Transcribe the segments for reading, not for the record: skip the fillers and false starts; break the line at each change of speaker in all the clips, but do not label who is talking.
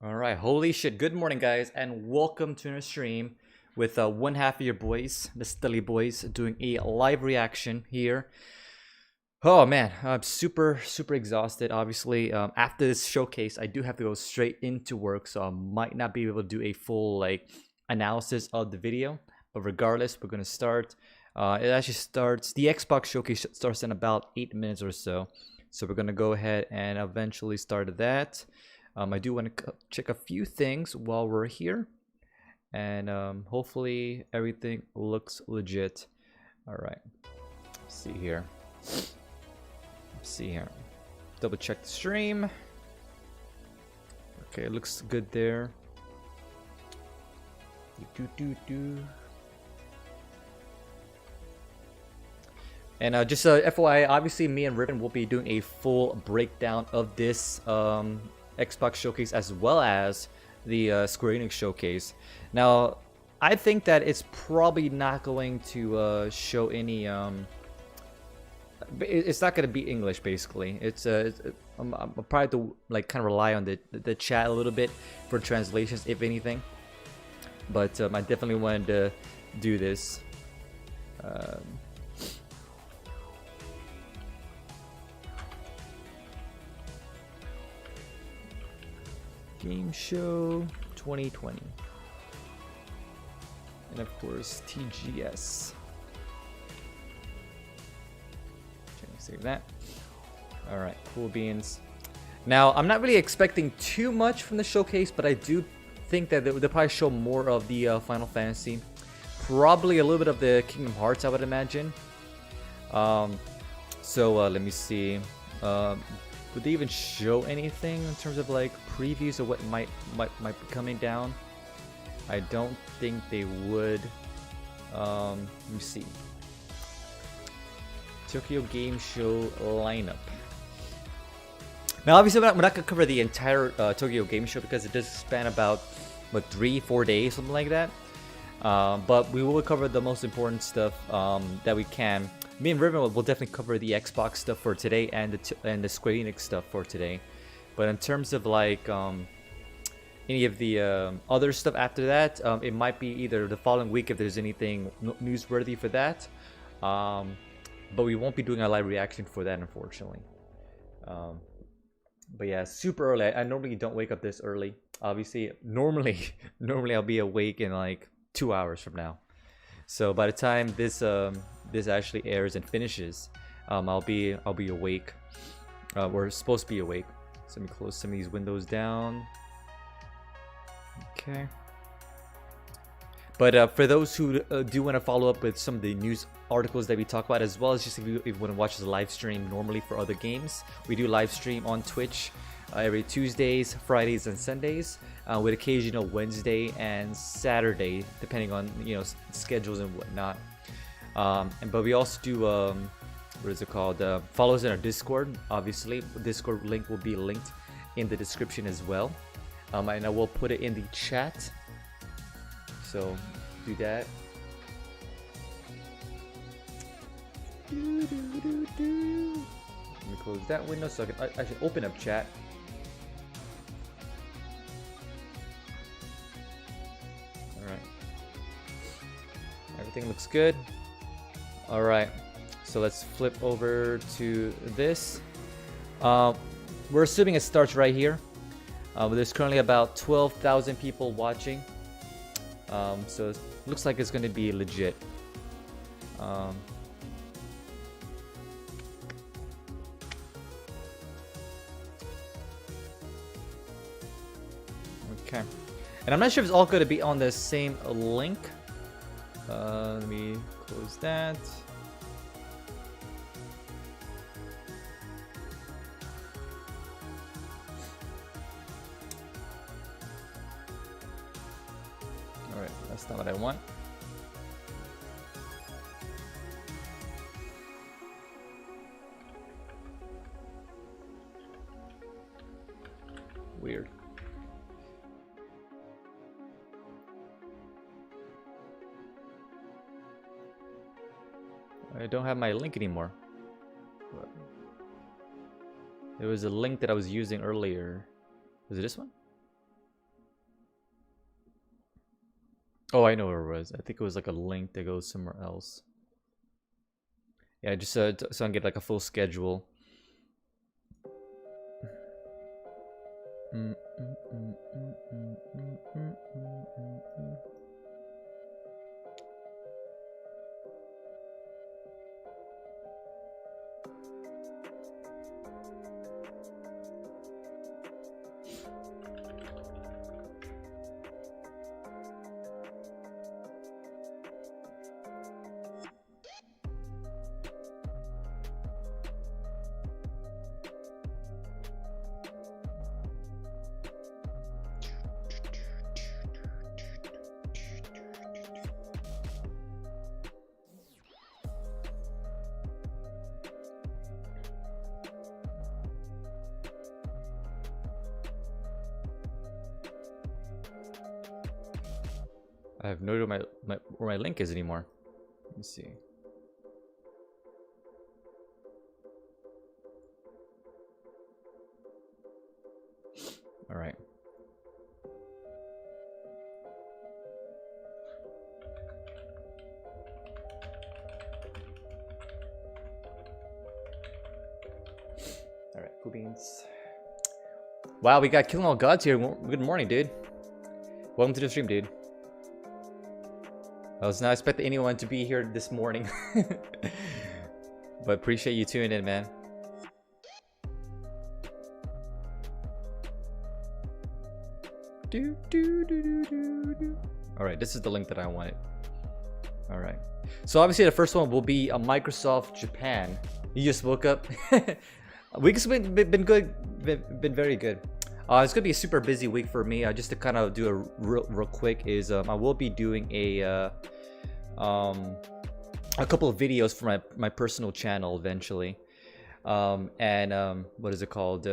Alright, holy shit. Good morning, guys, and welcome to our stream with one half of your boys, the Stully Boys, doing a live reaction here. Oh man, I'm super exhausted. Obviously, after this showcase, I do have to go straight into work, so I might not be able to do a full analysis of the video. But regardless, we're gonna start. It actually starts. The Xbox showcase starts in about 8 minutes or so, so we're gonna go ahead and eventually start that. I do want to check a few things while we're here, and hopefully everything looks legit. All right, see here. See here. Double check the stream. Okay, it looks good there. And just FYI, obviously me and Ribbon will be doing a full breakdown of this Xbox showcase as well as the Sqaure Enix showcase. Now, I think that it's probably not going to show any. It's not going to be English, basically. I'm probably to kind of rely on the chat a little bit for translations, if anything. But I definitely wanted to do this. Game Show 2020. And of course, TGS. Okay, save that. Alright, cool beans. Now, I'm not really expecting too much from the showcase, but I do think that they'll probably show more of the Final Fantasy. Probably a little bit of the Kingdom Hearts, I would imagine. Let me see. Would they even show anything in terms of previews of what might be coming down? I don't think they would. Let me see. Tokyo Game Show lineup. Now, obviously, we're not gonna cover the entire Tokyo Game Show because it does span about 3-4 days, something like that. But we will cover the most important stuff that we can. Me and Riven will definitely cover the Xbox stuff for today and the Sqaure Enix stuff for today. But in terms of any of the other stuff after that, it might be either the following week if there's anything newsworthy for that. But we won't be doing a live reaction for that, unfortunately. But yeah, super early. I normally don't wake up this early. Obviously, normally I'll be awake in 2 hours from now. So by the time this actually airs and finishes, I'll be awake. We're supposed to be awake. So let me close some of these windows down. Okay. But for those who do want to follow up with some of the news articles that we talk about, as well as just if you want to watch the live stream normally for other games, we do live stream on Twitch every Tuesdays, Fridays, and Sundays, with occasional Wednesday and Saturday, depending on schedules and whatnot. But we also do what is it called? Follow us in our Discord. Obviously, Discord link will be linked in the description as well, and I will put it in the chat. So do that. Let me close that window so I should open up chat. Alright. Everything looks good. Alright. So let's flip over to this. We're assuming it starts right here. There's currently about 12,000 people watching. So it looks like it's going to be legit. Okay. And I'm not sure if it's all going to be on the same link. Let me close that. Alright, that's not what I want. Weird. I don't have my link anymore. There was a link that I was using earlier. Was it this one? Oh, I know where it was. I think it was like a link that goes somewhere else. Yeah, just so I can get like a full schedule. I have no idea where my link is anymore. Let me see. All right. All right, cool beans. Wow, we got Killing All Gods here. Good morning, dude. Welcome to the stream, dude. I was not expecting anyone to be here this morning. But appreciate you tuning in, man. Alright, this is the link that I wanted. Alright. So obviously the first one will be a Microsoft Japan. You just woke up. Week's been good. Been very good. It's gonna be a super busy week for me. Just to kind of do a real quick is I will be doing a couple of videos for my personal channel eventually. What is it called?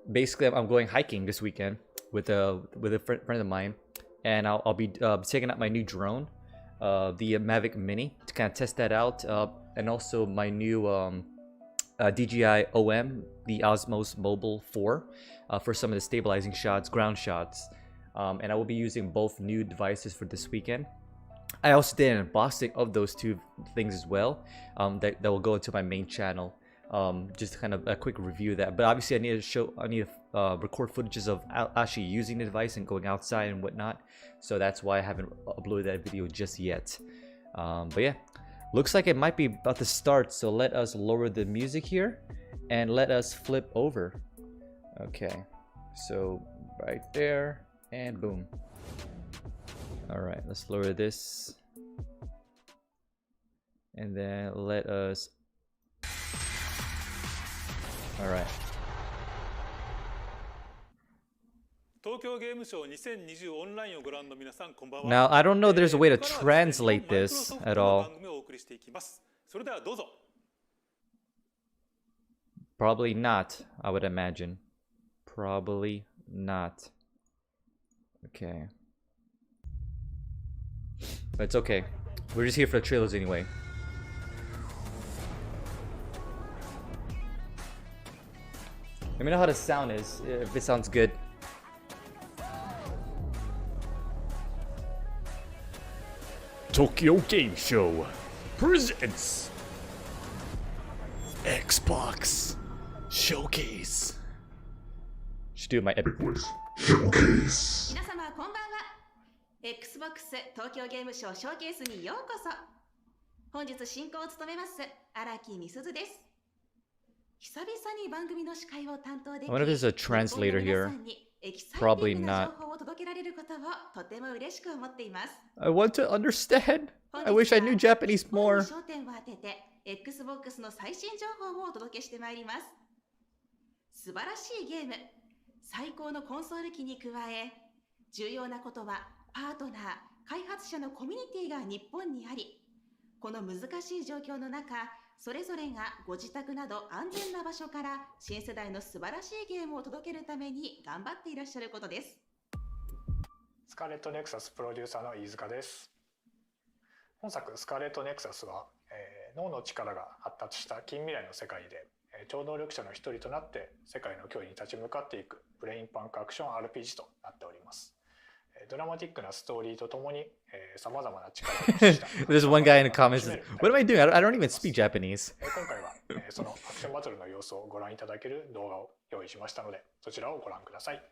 Basically, I'm going hiking this weekend with a friend of mine, and I'll be taking out my new drone, the Mavic Mini, to kind of test that out, and also my new DJI OM, the Osmos Mobile 4, for some of the stabilizing shots, ground shots. And I will be using both new devices for this weekend. I also did an unboxing of those two things as well, that will go into my main channel. Just kind of a quick review of that. But obviously I need to record footages of actually using the device and going outside and whatnot. So that's why I haven't uploaded that video just yet. But yeah, looks like it might be about to start. So let us lower the music here and let us flip over. Okay, so right there and boom. All right, let's lower this. And then let us... All right. Now, I don't know there's a way to translate this at all. Probably not, I would imagine. Probably not. Okay. But it's okay. We're just here for the trailers anyway. Let me know how the sound is, if it sounds good. Tokyo Game Show presents Xbox Showcase. Should do my epic voice. Showcase. 皆様こんばんは。Xbox 東京ゲームショーショーケースにようこそ。本日進行を務めます荒木美鈴です。久々に番組の司会を担当でき、I wonder if there's a translator here. Probably not. I want to understand. I wish I knew Japanese more. Xbox の最新情報をお届けしてまいります。素晴らしいゲーム、最高のコンソール機に加え、重要なことはパートナー、開発者のコミュニティが日本にあり、この難しい状況の中、それぞれがご自宅など安全な場所から新世代の素晴らしいゲームを届けるために頑張っていらっしゃることです。
スカーレットネクサスプロデューサーの飯塚です。本作スカーレットネクサスは、脳の力が発達した近未来の世界で、超能力者の一人となって世界の脅威に立ち向かっていくブレインパンクアクション RPG となっております。ドラマティックなストーリーとともにさまざまな力を駆使した
There's one guy in the comments says, "What am I doing? I don't even speak Japanese."
今回はそのアクションバトルの様子をご覧いただける動画を用意しましたので、そちらをご覧ください。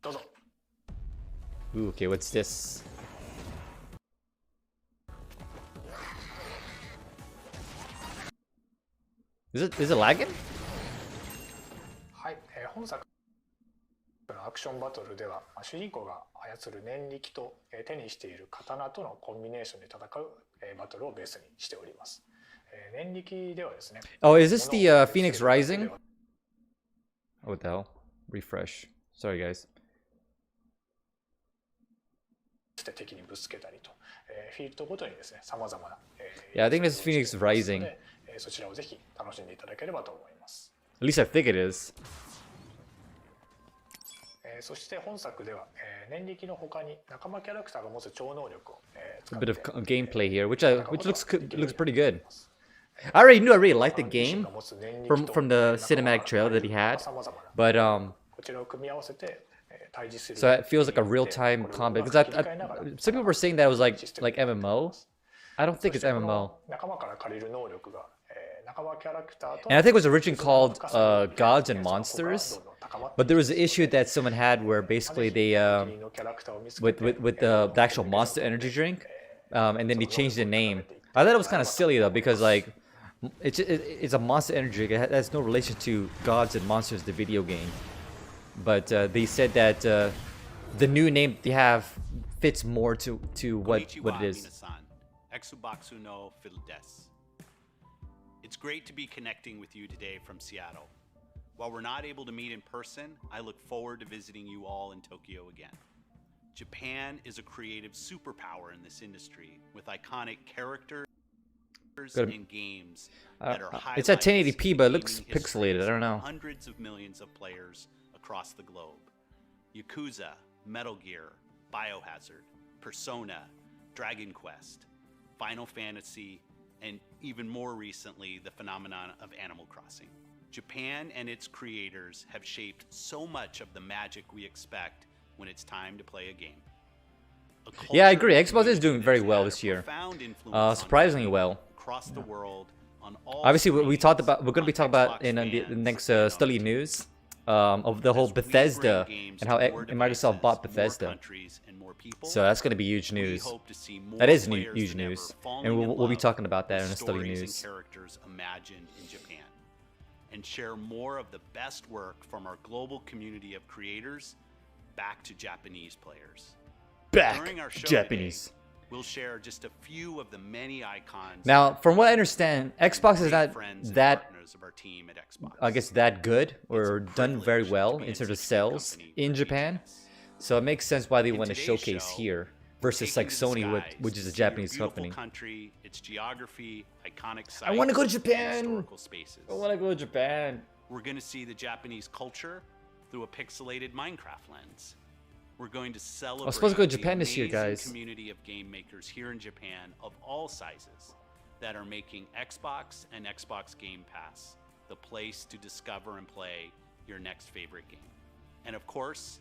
どうぞ。
Ooh, okay, what's this? Is it lagging?
はい、本作のアクションバトルでは、主人公が操る念力と手にしている刀とのコンビネーションで戦うバトルをベースにしております。念力ではですね。
Oh, is this the Phoenix Rising? Oh, what the hell? Refresh. Sorry, guys.
敵にぶつけたりと、フィールドごとにですね、様々な。
Yeah, I think this is Phoenix Rising.
そちらをぜひ楽しんでいただければと思います。
At least I think it is.
そして本作では、念力の他に仲間キャラクターが持つ超能力を、
A bit of gameplay here, which looks pretty good. I already knew I really liked the game from the cinematic trailer that he had, but
こちらを組み合わせて対峙する。
so it feels like a real-time combat. Because some people were saying that it was like MMO. I don't think it's MMO.
仲間から借りる能力が、仲間キャラクターと
And I think it was originally called Gods and Monsters, but there was an issue that someone had where basically they with the actual Monster energy drink, and then they changed the name. I thought it was kind of silly though, because like it's a Monster energy drink. It has no relation to Gods and Monsters, the video game. But they said that the new name they have fits more to what it is.
It's great to be connecting with you today from Seattle. While we're not able to meet in person, I look forward to visiting you all in Tokyo again. Japan is a creative superpower in this industry with iconic characters and games that are highlights.
It's at 1080p, but it looks pixelated. I don't know.
Hundreds of millions of players across the globe. Yakuza, Metal Gear, Biohazard, Persona, Dragon Quest, Final Fantasy, and even more recently, the phenomenon of Animal Crossing. Japan and its creators have shaped so much of the magic we expect when it's time to play a game.
Yeah, I agree. Xbox is doing very well this year. Surprisingly well.
Across the world, on all
Obviously, we're going to be talking about in the next study news of the whole Bethesda and how Microsoft bought Bethesda. So that's going to be huge news. That is huge news, and we'll be talking about that in the study news.
Characters imagined in Japan, and share more of the best work from our global community of creators back to Japanese players. During our show
Japanese.
Today, we'll share just a few of the many icons.
Now, from what I understand, Xbox is not that,
of our team at Xbox.
I guess, that good or done very well in terms of sales in Japan. So it makes sense why they want to showcase here versus like Sony, which is a Japanese company.
Country, its geography, iconic sites,
I want to go to Japan.
historical spaces.
I want to go to Japan.
We're going to see the Japanese culture through a pixelated Minecraft lens. We're going to celebrate
I'm supposed to go to Japan this year,
the
guys.
community of game makers here in Japan of all sizes that are making Xbox and Xbox Game Pass the place to discover and play your next favorite game. And of course,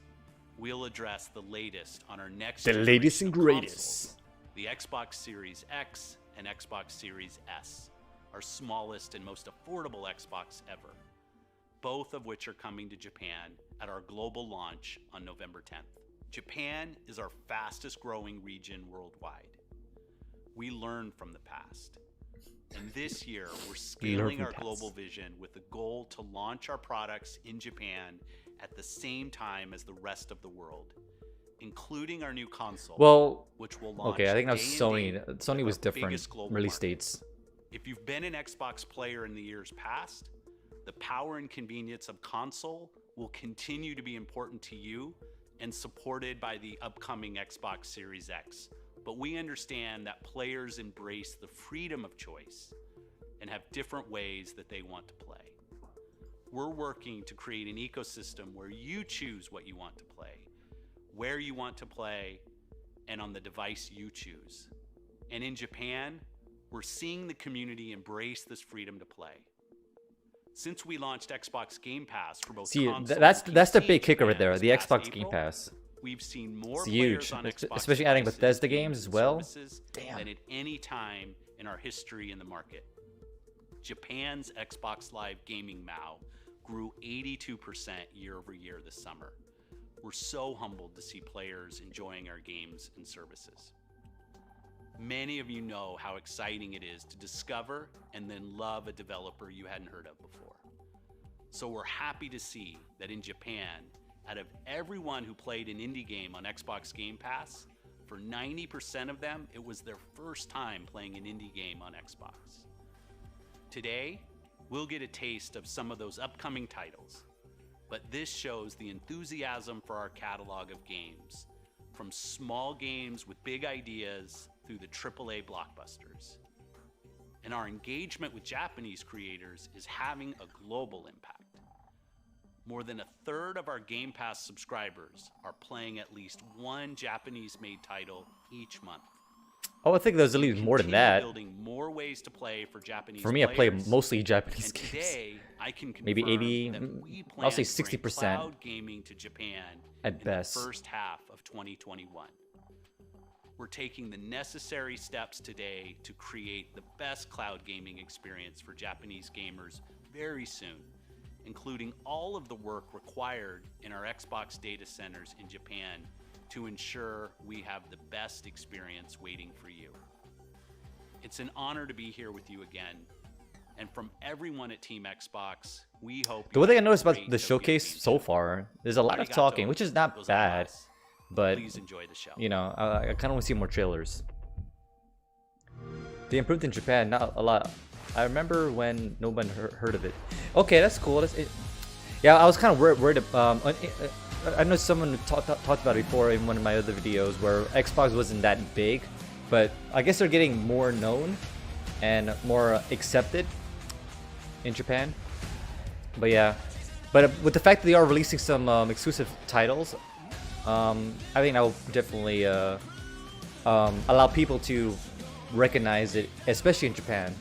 we'll address the latest on our next
The latest and
generation of
greatest.
consoles, the Xbox Series X and Xbox Series S, our smallest and most affordable Xbox ever, both of which are coming to Japan at our global launch on November 10th. Japan is our fastest growing region worldwide. We learn from the past. And this year, we're scaling our global vision with the goal to launch our products in Japan at the same time as the rest of the world, including our new console,
Well,
which will launch
okay, I think that's
day and
Sony.
date
Sony
with
was
our
different
biggest global
release
market.
dates.
If you've been an Xbox player in the years past, the power and convenience of console will continue to be important to you and supported by the upcoming Xbox Series X. But we understand that players embrace the freedom of choice and have different ways that they want to play. We're working to create an ecosystem where you choose what you want to play, where you want to play, and on the device you choose. And in Japan, we're seeing the community embrace this freedom to play. Since we launched Xbox Game Pass for both
See,
console
that's
and
the
PC
big kicker right
Japan
there.
this
The
past
Xbox Game
April,
Pass.
We've seen more
It's
players
huge,
on Xbox
especially adding
devices,
Bethesda games as well.
services
Damn.
than at any time in our history in the market. Japan's Xbox Live gaming MAU grew 82% year over year this summer. We're so humbled to see players enjoying our games and services. Many of you know how exciting it is to discover and then love a developer you hadn't heard of before. So we're happy to see that in Japan, out of everyone who played an indie game on Xbox Game Pass, for 90% of them, it was their first time playing an indie game on Xbox. Today, we'll get a taste of some of those upcoming titles, but this shows the enthusiasm for our catalog of games, from small games with big ideas through the AAA blockbusters. And our engagement with Japanese creators is having a global impact. More than a third of our Game Pass subscribers are playing at least one Japanese-made title each month.
Oh, I think there's at least more than that.
Building more ways to play for Japanese
For me, I play
players.
mostly Japanese
And
games.
today, I can
Maybe
confirm
80,
that we
I'll say
plan to bring
60%
cloud gaming to Japan
at
in
best.
the first half of 2021. We're taking the necessary steps today to create the best cloud gaming experience for Japanese gamers very soon, including all of the work required in our Xbox data centers in Japan to ensure we have the best experience waiting for you. It's an honor to be here with you again. And from everyone at Team Xbox, we hope
The
you
one thing I
have a
noticed about
great
the
Tokyo
showcase
Game
so
Show.
far, there's a lot of
Arigato
talking, which is not bad,
gozaimasu.
but
Please enjoy the show.
you know, I kind of want to see more trailers. They improved in Japan, not a lot. I remember when no one heard of it. Okay, that's cool. Yeah, I was kind of worried. I know someone talked about it before in one of my other videos where Xbox wasn't that big, but I guess they're getting more known and more accepted in Japan. But yeah, but with the fact that they are releasing some exclusive titles, I think that will definitely allow people to recognize it, especially in Japan.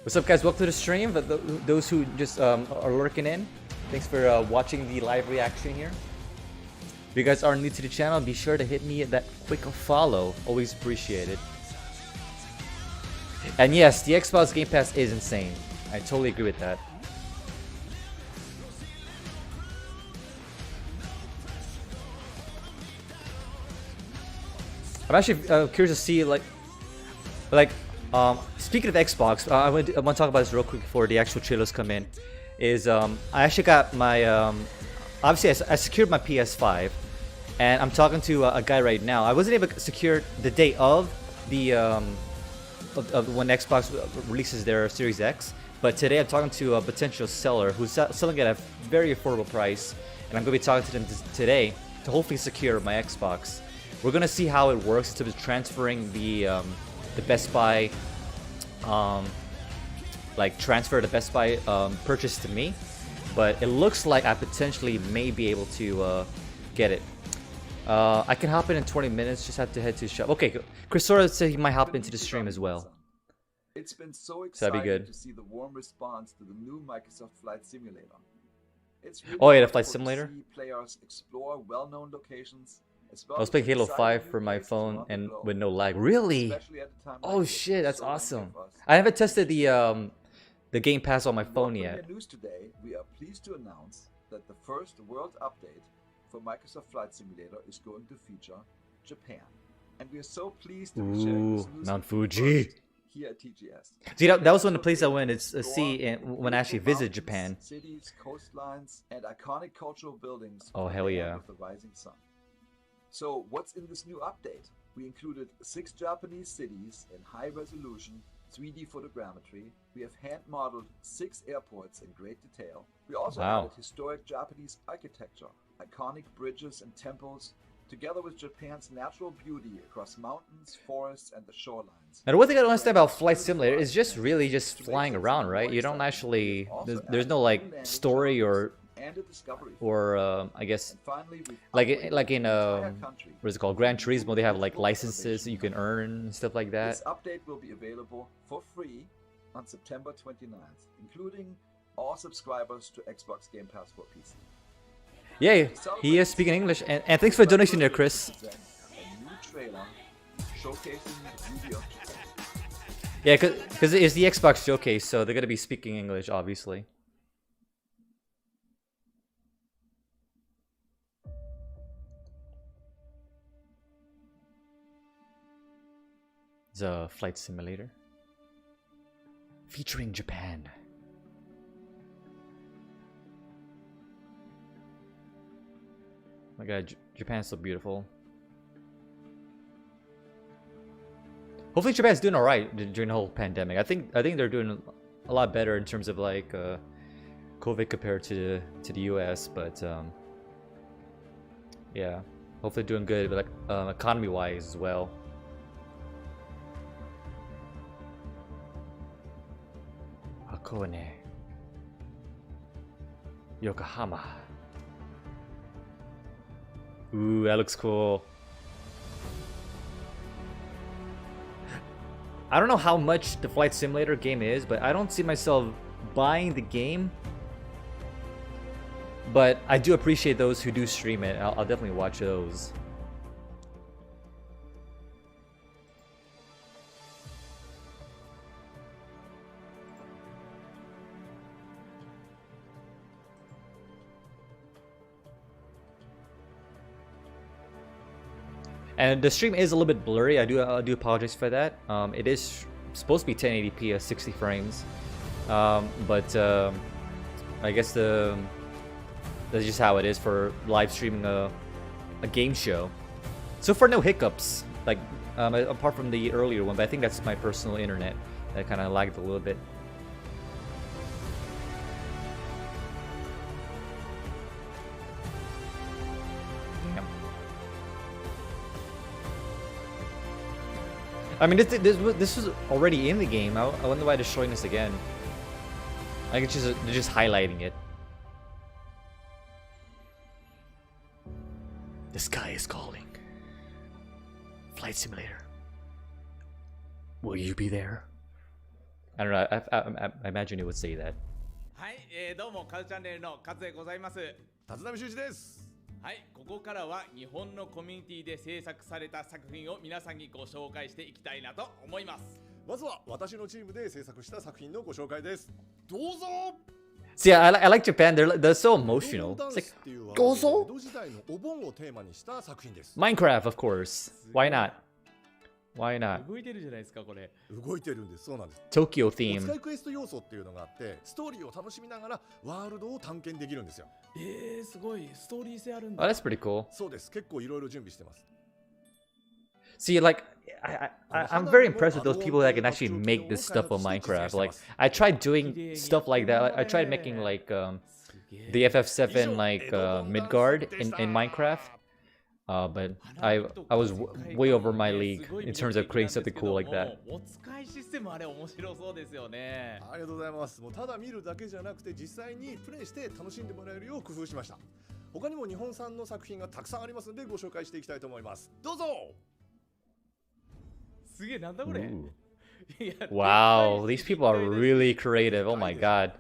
What's up, guys? Welcome to the stream. Those who just are lurking in, thanks for watching the live reaction here. If you guys are new to the channel, be sure to hit me that quick follow. Always appreciated. And yes, the Xbox Game Pass is insane. I totally agree with that. I'm actually curious to see speaking of Xbox, I want to talk about this real quick before the actual trailers come in. I actually got my obviously I secured my PS5, and I'm talking to a guy right now. I wasn't able to secure the day of the of when Xbox releases their Series X, but today I'm talking to a potential seller who's selling it at a very affordable price, and I'm going to be talking to them today to hopefully secure my Xbox. We're gonna see how it works in terms of transferring the Best Buy, transfer the Best Buy purchase to me, but it looks like I potentially may be able to get it. I can hop in 20 minutes. Just have to head to the shop. Okay, Chris Sora said he might hop into the stream as well.
It's been so
that'd be
exciting
good.
to see the warm response to the new Microsoft Flight Simulator. It's really
Oh yeah, the
wonderful
Flight
to
Simulator.
see players explore well-known locations.
I was playing Halo 5 for my phone and with no lag. Really? Oh shit, that's awesome. I haven't tested the Game Pass on my phone yet.
In news today, we are pleased to announce that the first world update for Microsoft Flight Simulator is going to feature Japan, and we are so pleased to be sharing this news
Mount
with you
Fuji.
first here at TGS.
See, that was one of the places I went to see when I actually visited Japan.
Cities, coastlines, and iconic cultural buildings.
Oh,
for
hell
the
yeah.
land of the rising sun. So, what's in this new update? We included 6 Japanese cities in high resolution 3D photogrammetry. We have hand modeled 6 airports in great detail. We also added historic Japanese architecture, iconic bridges and temples, together with Japan's natural beauty across mountains, forests, and the shorelines.
Now, the one thing I don't understand about Flight Simulator is just really just flying around, right? You don't actually, there's no like story or I guess like in what is it called, Gran Turismo, they have like licenses that you can earn and stuff like that.
This update will be available for free on September 29th, including all subscribers to Xbox Game Pass for PC.
Yay, he is speaking English, and thanks for the donation there, Chris.
Then a new trailer showcasing the beauty of Japan.
Yeah, because it's the Xbox Showcase, so they're gonna be speaking English, obviously. It's a flight simulator featuring Japan. My God, Japan's so beautiful. Hopefully Japan's doing alright during the whole pandemic. I think they're doing a lot better in terms of like COVID compared to the US, but yeah, hopefully doing good, but like economy wise as well. Hakone, Yokohama. Ooh, that looks cool. I don't know how much the flight simulator game is, but I don't see myself buying the game. But I do appreciate those who do stream it. I'll definitely watch those. And the stream is a little bit blurry. I do apologize for that. It is supposed to be 1080p at 60 frames, but I guess that's just how it is for live streaming a game show. So far, no hiccups, like apart from the earlier one. But I think that's my personal internet that kind of lagged a little bit. I mean, this was already in the game. I wonder why they're showing this again. I think they're just highlighting it. The sky is calling. Flight simulator. Will you be there? I don't know. I imagine it would say that.
はい、どうもカズチャンネルのカズでございます。
立浪修一です。
はい、ここからは日本のコミュニティで制作された作品を皆さんにご紹介していきたいなと思います。
まずは私のチームで制作した作品のご紹介です。どうぞ。
See, I like Japan. They're so emotional. It's like, どうぞ。
江戸時代のお盆をテーマにした作品です。
Minecraft, of course. Why not? Why not?
動いてるじゃないですかこれ。
動いてるんです。そうなんです。
Tokyo
お使
theme.
いクエスト要素っていうのがあって、ストーリーを楽しみながらワールドを探検できるんですよ。
すごいストーリー性あるん
Oh,
だ。
that's pretty cool.
そうです。結構いろいろ準備してます。
See, like, I'm very impressed with those people that can actually make this stuff on Minecraft. Like, I tried doing stuff like that. I tried making like the FF7 like Midgard in Minecraft. But I was way over my league in terms of creating something cool like that.
お使いシステムあれ面白そうですよね。
ありがとうございます。もうただ見るだけじゃなくて実際にプレイして楽しんでもらえるよう工夫しました。他にも日本産の作品がたくさんありますのでご紹介していきたいと思います。どうぞ。
すげえなんだこれ。
Ooh.
いや
Wow, these people are really creative. Oh my god.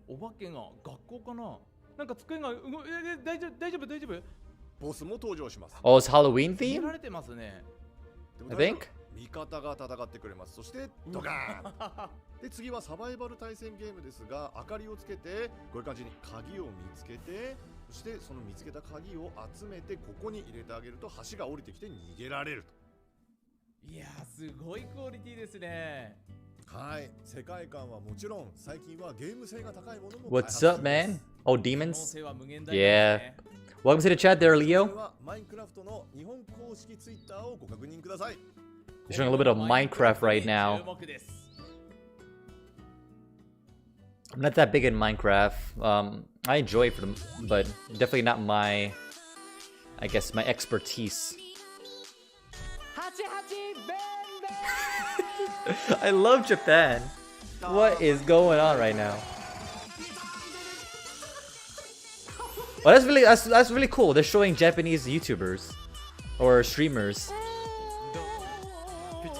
お化けが学校かな。なんか机が大丈夫。
ボスも登場します。
Oh, it's Halloween
見
theme?
られてますね。
I think.
味方が戦ってくれます。そしてドカーンで次はサバイバル対戦ゲームですが、明かりをつけてこういう感じに鍵を見つけて、そしてその見つけた鍵を集めてここに入れてあげると橋が降りてきて逃げられると。
いやーすごいクオリティですね。
はい、世界観はもちろん最近はゲーム性が高いものも
What's up, man? Oh,
可能
demons?
性は無限大
Yeah.
ですね。
Welcome to the chat there,
これ
Leo.
はマインクラフトの日本公式ツイッターをご確認ください。
You're showing a little bit of Minecraft right now.
注目です。
I'm not that big in Minecraft. I enjoy it, but definitely not my, I guess, my expertise. I love Japan. What is going on right now? Oh, that's really cool. They're showing Japanese YouTubers or streamers.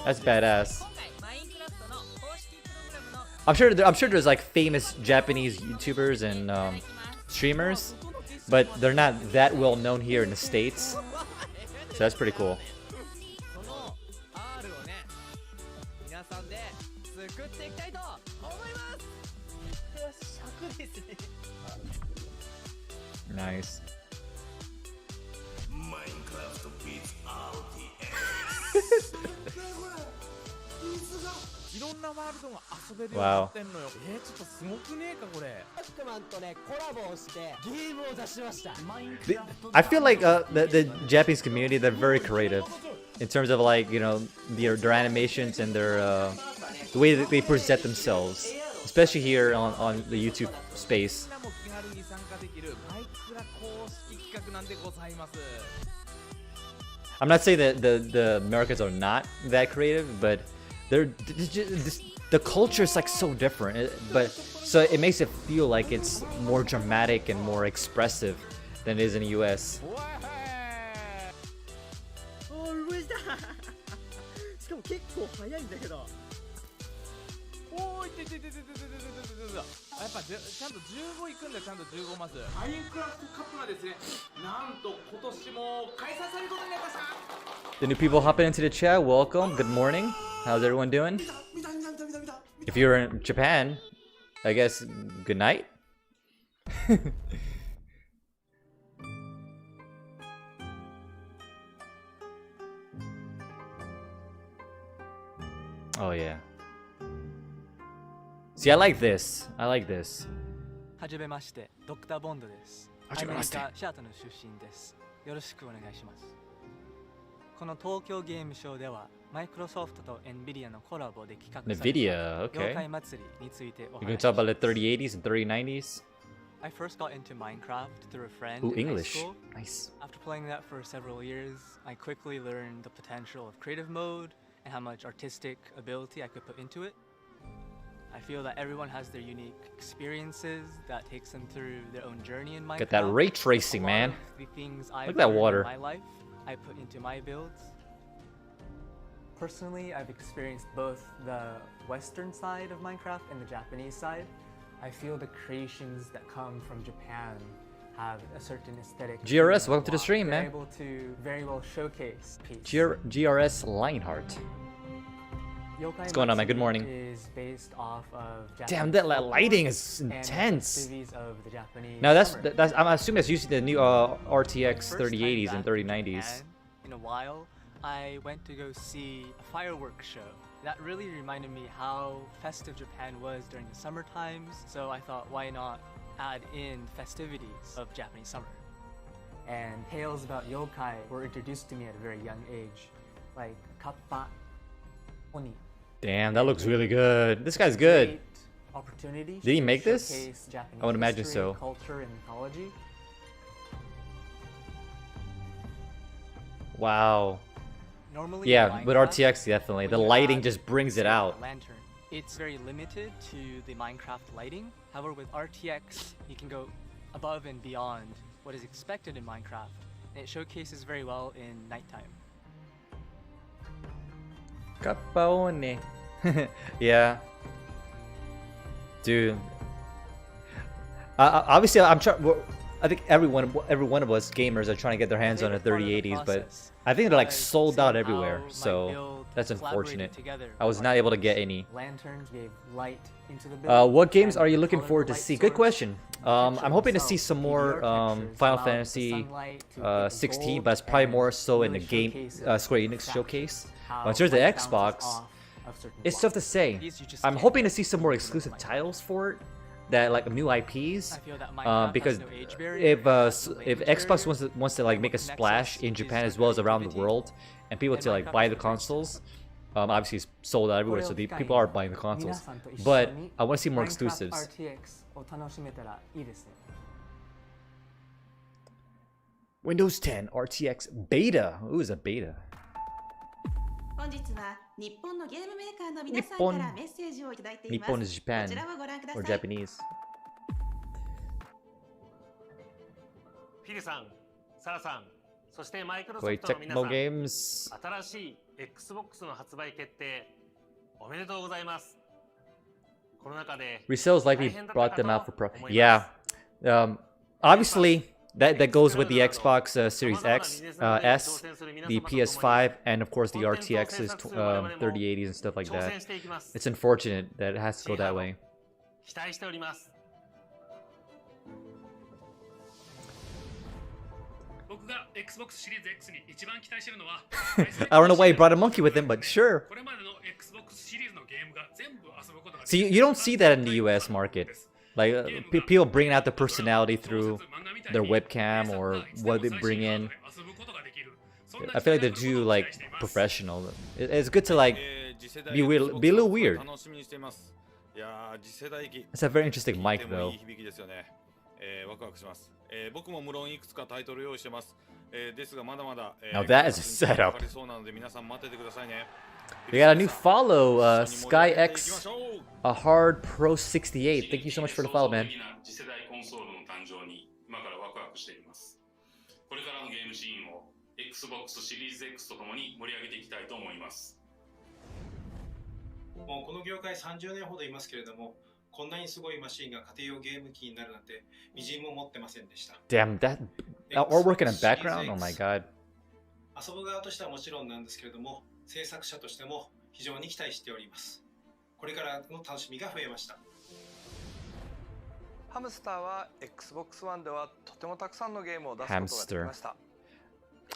That's badass.
今回マインクラフトの公式プログラム
I'm sure there's like famous Japanese YouTubers and streamers, but they're not that well known here in the States. So that's pretty cool.
その R をね皆さんで作っていきたいと思います尺ですね
Nice.
いろんなワールドが遊べるように
Wow.
なってんのよちょっとすごくねえかこれマックマンとねコラボをしてゲームを出しました
I feel like the Japanese community, they're very creative in terms of like, you know, their animations and their the way that they present themselves, especially here on the YouTube space.
みんなも気軽に参加できるマイクラ公式企画なんでございます
I'm not saying that the Americans are not that creative, but the culture is like so different. But so it makes it feel like it's more dramatic and more expressive than it is in the U.S.
おー動いたしかも結構早いんだけどおーいてててててててててやっぱちゃんと15いくんだよちゃんと15マスマインクラフトカップがですねなんと今年も開催されることになりました
The new people hopping into the chat, welcome. Good morning. How's everyone doing? If you're in Japan, I guess good night. Oh yeah. See, I like this. I like this.
はじめまして、ドクターボンドです。
はじめまして。
アメリカシアトル出身です。よろしくお願いします。この東京ゲームショウでは、マイクロソフトと NVIDIA のコラボで企画された
NVIDIA,
妖
okay.
怪祭りについてお
You can
話し
talk
しま
about
す。
the 3080s and 3090s.
I first got into Minecraft through a friend
Ooh,
in high
English.
school.
Nice.
After playing that for several years, I quickly learned the potential of creative mode and how much artistic ability I could put into it. I feel that everyone has their unique experiences that takes them through their own journey in Minecraft.
Got that ray tracing,
A lot
man.
of the things I've
Look at that
learned in
water.
my life, I put into my builds. Personally, I've experienced both the Western side of Minecraft and the Japanese side. I feel the creations that come from Japan have a certain aesthetic.
GRS, welcome to the stream,
They're
man.
able to very well showcase peace.
GRS Lionheart. What's going on, man? Good morning.
Is based off of
Damn,
Japanese
that
folklore
lighting is
and the
intense.
festivities of the Japanese
Now that's
summer.
I'm assuming that's using the new RTX
First time
3080s and
back to
3090s.
Japan in a while, I went to go see a fireworks show. That really reminded me how festive Japan was during the summer times, so I thought why not add in festivities of Japanese summer. And tales about yokai were introduced to me at a very young age, like kappa, oni.
Damn, that looks really good. This guy's good.
Great opportunity
Did he
to
make this?
showcase Japanese
I would imagine
history,
so.
Culture and mythology.
Wow.
Normally,
Yeah,
in
with
Minecraft,
RTX definitely. The
when you
lighting
add,
just brings it
say, a
out.
Lantern. It's very limited to the Minecraft lighting. However, with RTX, you can go above and beyond what is expected in Minecraft, and it showcases very well in nighttime.
Capaone. Yeah. Dude. Obviously, I'm trying. I think every one of us gamers are trying to get their hands on the
Favorite part of the
3080s, but
process
I think they're like
was
sold
seeing
out
how
everywhere.
my
So
build
that's
collaborated
unfortunate.
together
I was
with
not able to
artists.
get any.
Lanterns gave light into the build,
What games
and
are you looking
colorful
forward to
light
see? Good
source
question. I'm
texture
hoping to
itself,
see some
PBR
more
textures
Final
allow the
Fantasy
sunlight to hit the
16,
gold
but it's probably
and
more so in the
really
game
showcase
Sqaure Enix
exactly
Showcase.
how
But in terms of the
light bounces
Xbox,
off of certain
it's tough to
blocks.
say.
These you just
I'm
can't
hoping to
get
see some more
in
exclusive
Minecraft.
titles for it, that like new IPs.
I feel that Minecraft
Because
has no age barrier,
if
has no
if
language
Xbox
barrier,
wants to like
and
make a
what connects
splash
us
in
is
Japan
our
as well as around the
creativity.
world, and people
And
to like
Minecraft
buy
is
the
very
consoles,
similar.
obviously it's sold out everywhere, so the people are buying the consoles. But I want to see more exclusives.
RTX を楽しめたらいいですね。
Windows 10 RTX beta. Ooh, it's a beta.
本日は日本のゲームメーカーの皆さんからメッセージをいただいています。
Nippon is
こ
Japan
ちらをご覧くださ
or
い。
Japanese.
フィルさん、サラさん、そしてマイクロソ
Koei
フトの皆さ
Tecmo
ん、
Games.
新しい Xbox の発売決定おめでとうございます。コロナ禍で
Resales likely
大変だった
brought
か
them out for
と
pro.
思います。
Yeah. Obviously, that goes with the Xbox Series X, S, the PS5, and of course the RTXs, 3080s and stuff like
挑
that.
戦していきます。
It's unfortunate that it has to go that way.
期待しております。僕が Xbox シリーズ X に一番期待してるのは
I don't know why he brought a monkey with him, but sure.
これまでの Xbox シリーズのゲームが全部遊ぶことができ
See,
る
you don't see that in the US market. Like, people bring out the personality through their webcam or what they bring in. I feel like they do, like, professional. It's good to, like, be a little weird. It's a very interesting mic, though.
ワクワクします。僕も無論いくつかタイトル用意してます。ですがまだまだ
Now that is a setup.
かかりそうなので皆さん待っててくださいね。
We got a new follow, Sqaure X, a hard Pro 68. Thank you so much for the follow, man.
次世代コンソールの誕生に今からワクワクしています。これからのゲームシーンを Xbox シリーズ X とともに盛り上げていきたいと思います。
もうこの業界30年ほどいますけれども、こんなにすごいマシンが家庭用ゲーム機になるなんて微塵も持ってませんでした。
Damn, that artwork in the background? Oh my god.
遊ぶ側としてはもちろんなんですけれども、制作者としても非常に期待しております。これからの楽しみが増えました。
ハムスターは Xbox One ではとてもたくさんのゲームを出すことができました。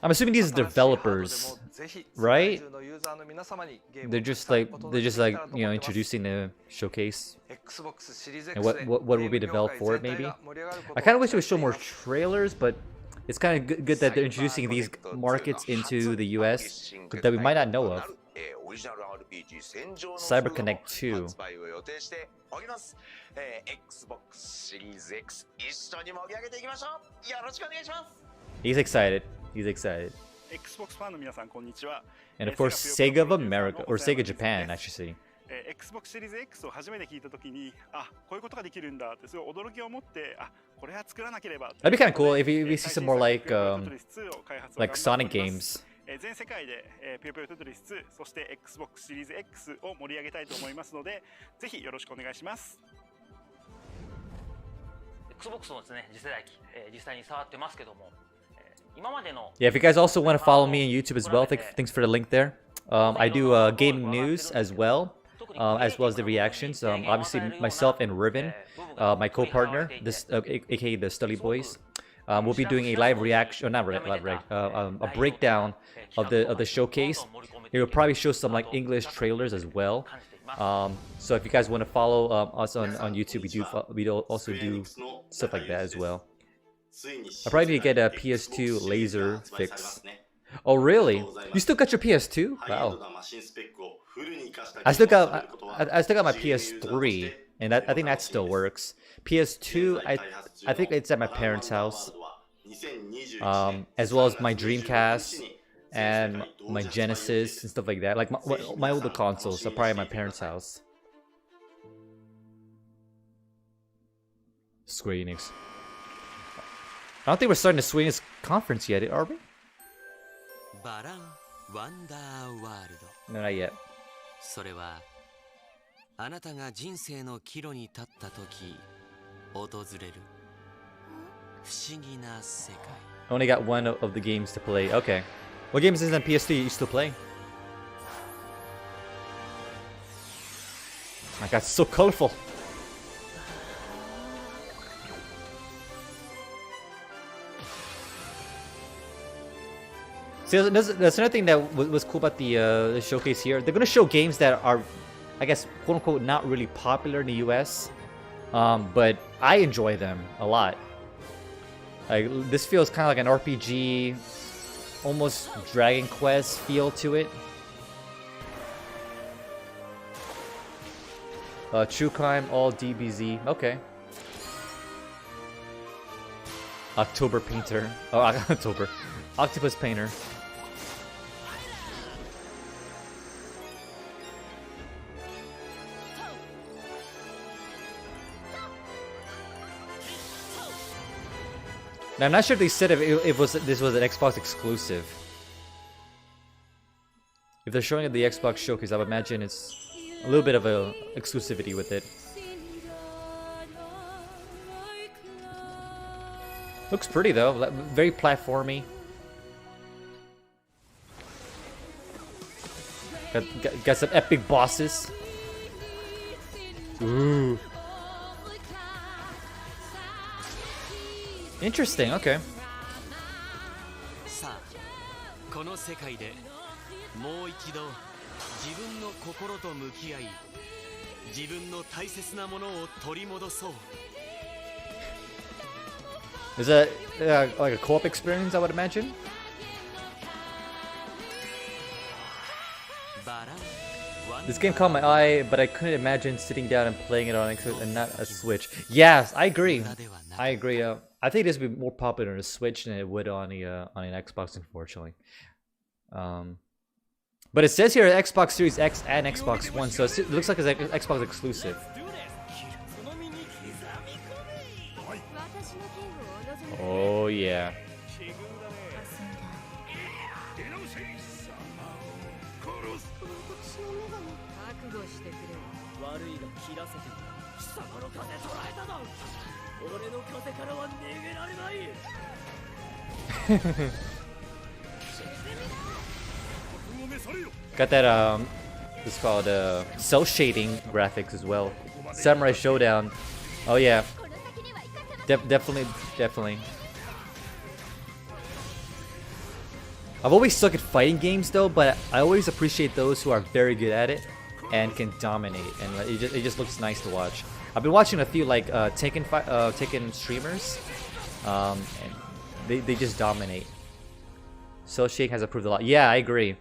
I'm assuming these are developers, right? They're just like you know, introducing the showcase. And what will be developed for it, maybe? I kind of wish it would show more trailers, but it's kind of good that they're introducing these markets into the US that we might not know of. CyberConnect 2. He's excited. He's excited. And of course, Sega of America, or Sega Japan, I should say.
Xbox シリーズ X を初めて聞いたときに、あ、こういうことができるんだってすごい驚きを持って、あ、これは作らなければ。
That'd be kind of cool if we see some more like Sonic games.
全世界でぷよぷよテトリス2、そして Xbox シリーズ X を盛り上げたいと思いますので、ぜひよろしくお願いします。
Xbox のですね、次世代機、実際に触ってますけども、今までの
Yeah, if you guys also want to follow me on YouTube as well, thanks for the link there. I do gaming news as well as the reactions. Obviously, myself and Riven, my co-partner, aka the Stully Boys, we'll be doing a live reaction, or not live, a breakdown of the showcase. It will probably show some like English trailers as well. So if you guys want to follow us on YouTube, we also do stuff like that as well. I probably need to get a PS2 laser fix. Oh really? You still got your PS2? Wow. I still got my PS3, and I think that still works. PS2, I think it's at my parents' house, as well as my Dreamcast and my Genesis and stuff like that. Like my older consoles are probably at my parents' house. Sqaure Enix. I don't think we're starting the Sqaure Enix conference yet, are we? No, not yet.
それはあなたが人生の岐路に立った時訪れる不思議な世界
Only got one of the games to play. Okay. What games is on PS3 you still play? My god, it's so colorful. See, that's another thing that was cool about the showcase here. They're gonna show games that are, I guess, quote unquote, not really popular in the US, but I enjoy them a lot. Like this feels kind of like an RPG, almost Dragon Quest feel to it. True Crime, all DBZ. Okay. October Painter. Oh, October. Octopus Painter. Now, I'm not sure if they said if this was an Xbox exclusive. If they're showing it at the Xbox showcase, I would imagine it's a little bit of a exclusivity with it. Looks pretty though, very platformy. Got some epic bosses. Ooh. Interesting, okay.
さあ、この世界でもう一度自分の心と向き合い、自分の大切なものを取り戻そう。
Is that like a co-op experience, I would imagine? This game caught my eye, but I couldn't imagine sitting down and playing it on Xbox and not a Switch. Yes, I agree. I agree. I think this would be more popular on a Switch than it would on an Xbox, unfortunately. But it says here Xbox Series X and Xbox One, so it looks like it's like Xbox exclusive. Oh yeah. Got that it's called cell shading graphics as well. Samurai Showdown. Oh yeah. Definitely. I've always sucked at fighting games though, but I always appreciate those who are very good at it and can dominate, and it just looks nice to watch. I've been watching a few like Tekken streamers, and they just dominate. Cell shading has improved a lot. Yeah, I agree.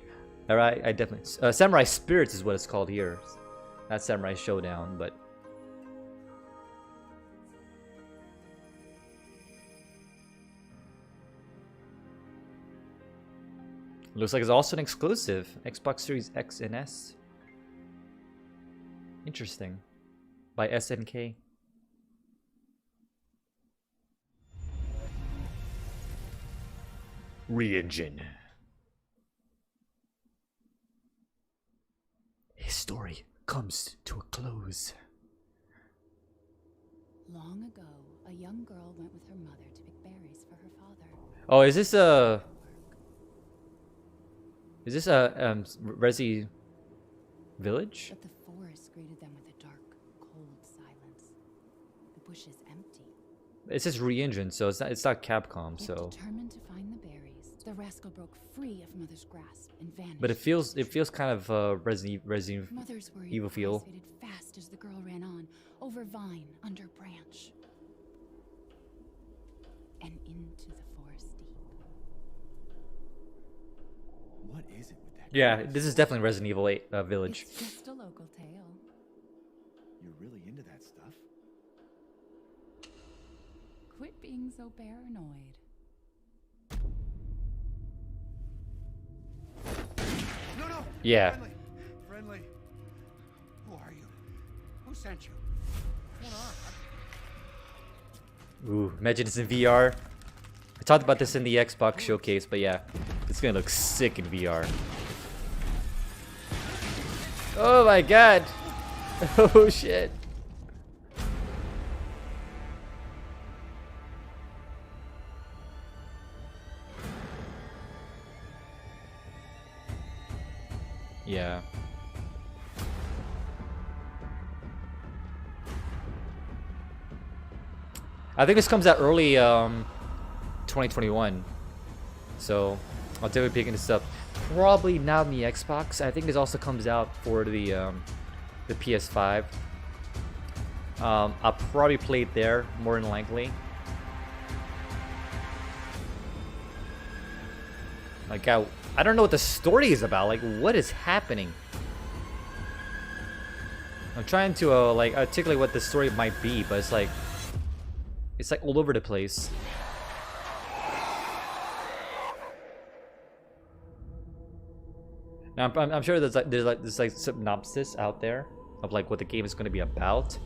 Alright, I definitely Samurai Spirits is what it's called here. Not Samurai Showdown, but looks like it's also an exclusive. Xbox Series X and S. Interesting. By SNK. Re-engine. His story comes to a close.
Long ago, a young girl went with her mother to pick berries for her father.
Oh, is this a Resi village?
But the forest greeted them with a dark, cold silence. The bush is empty.
It says re-engine, so it's not Capcom,
Yet
so.
determined to find the berries, the rascal broke free of Mother's grasp and vanished.
But it feels kind of Resident
Mother's worried
Evil feel.
cries faded fast as the girl ran on, over vine, under branch, and into the forest deep.
What is it with that?
Yeah, this is definitely Resident Evil 8 village.
It's just a local tale.
You're really into that stuff?
Quit being so paranoid.
No.
Yeah.
Friendly. Who are you? Who sent you? What's going on?
Ooh, imagine it's in VR. I talked about this in the Xbox Showcase, but yeah, it's gonna look sick in VR. Oh my god! Oh shit! Yeah. I think this comes out early 2021, so I'll definitely be picking this up. Probably not on the Xbox. I think this also comes out for the PS5. I'll probably play it there more than likely. Like I don't know what the story is about. Like, what is happening? I'm trying to like articulate what the story might be, but it's like all over the place. Now I'm sure there's like synopsis out there of like what the game is going to be about,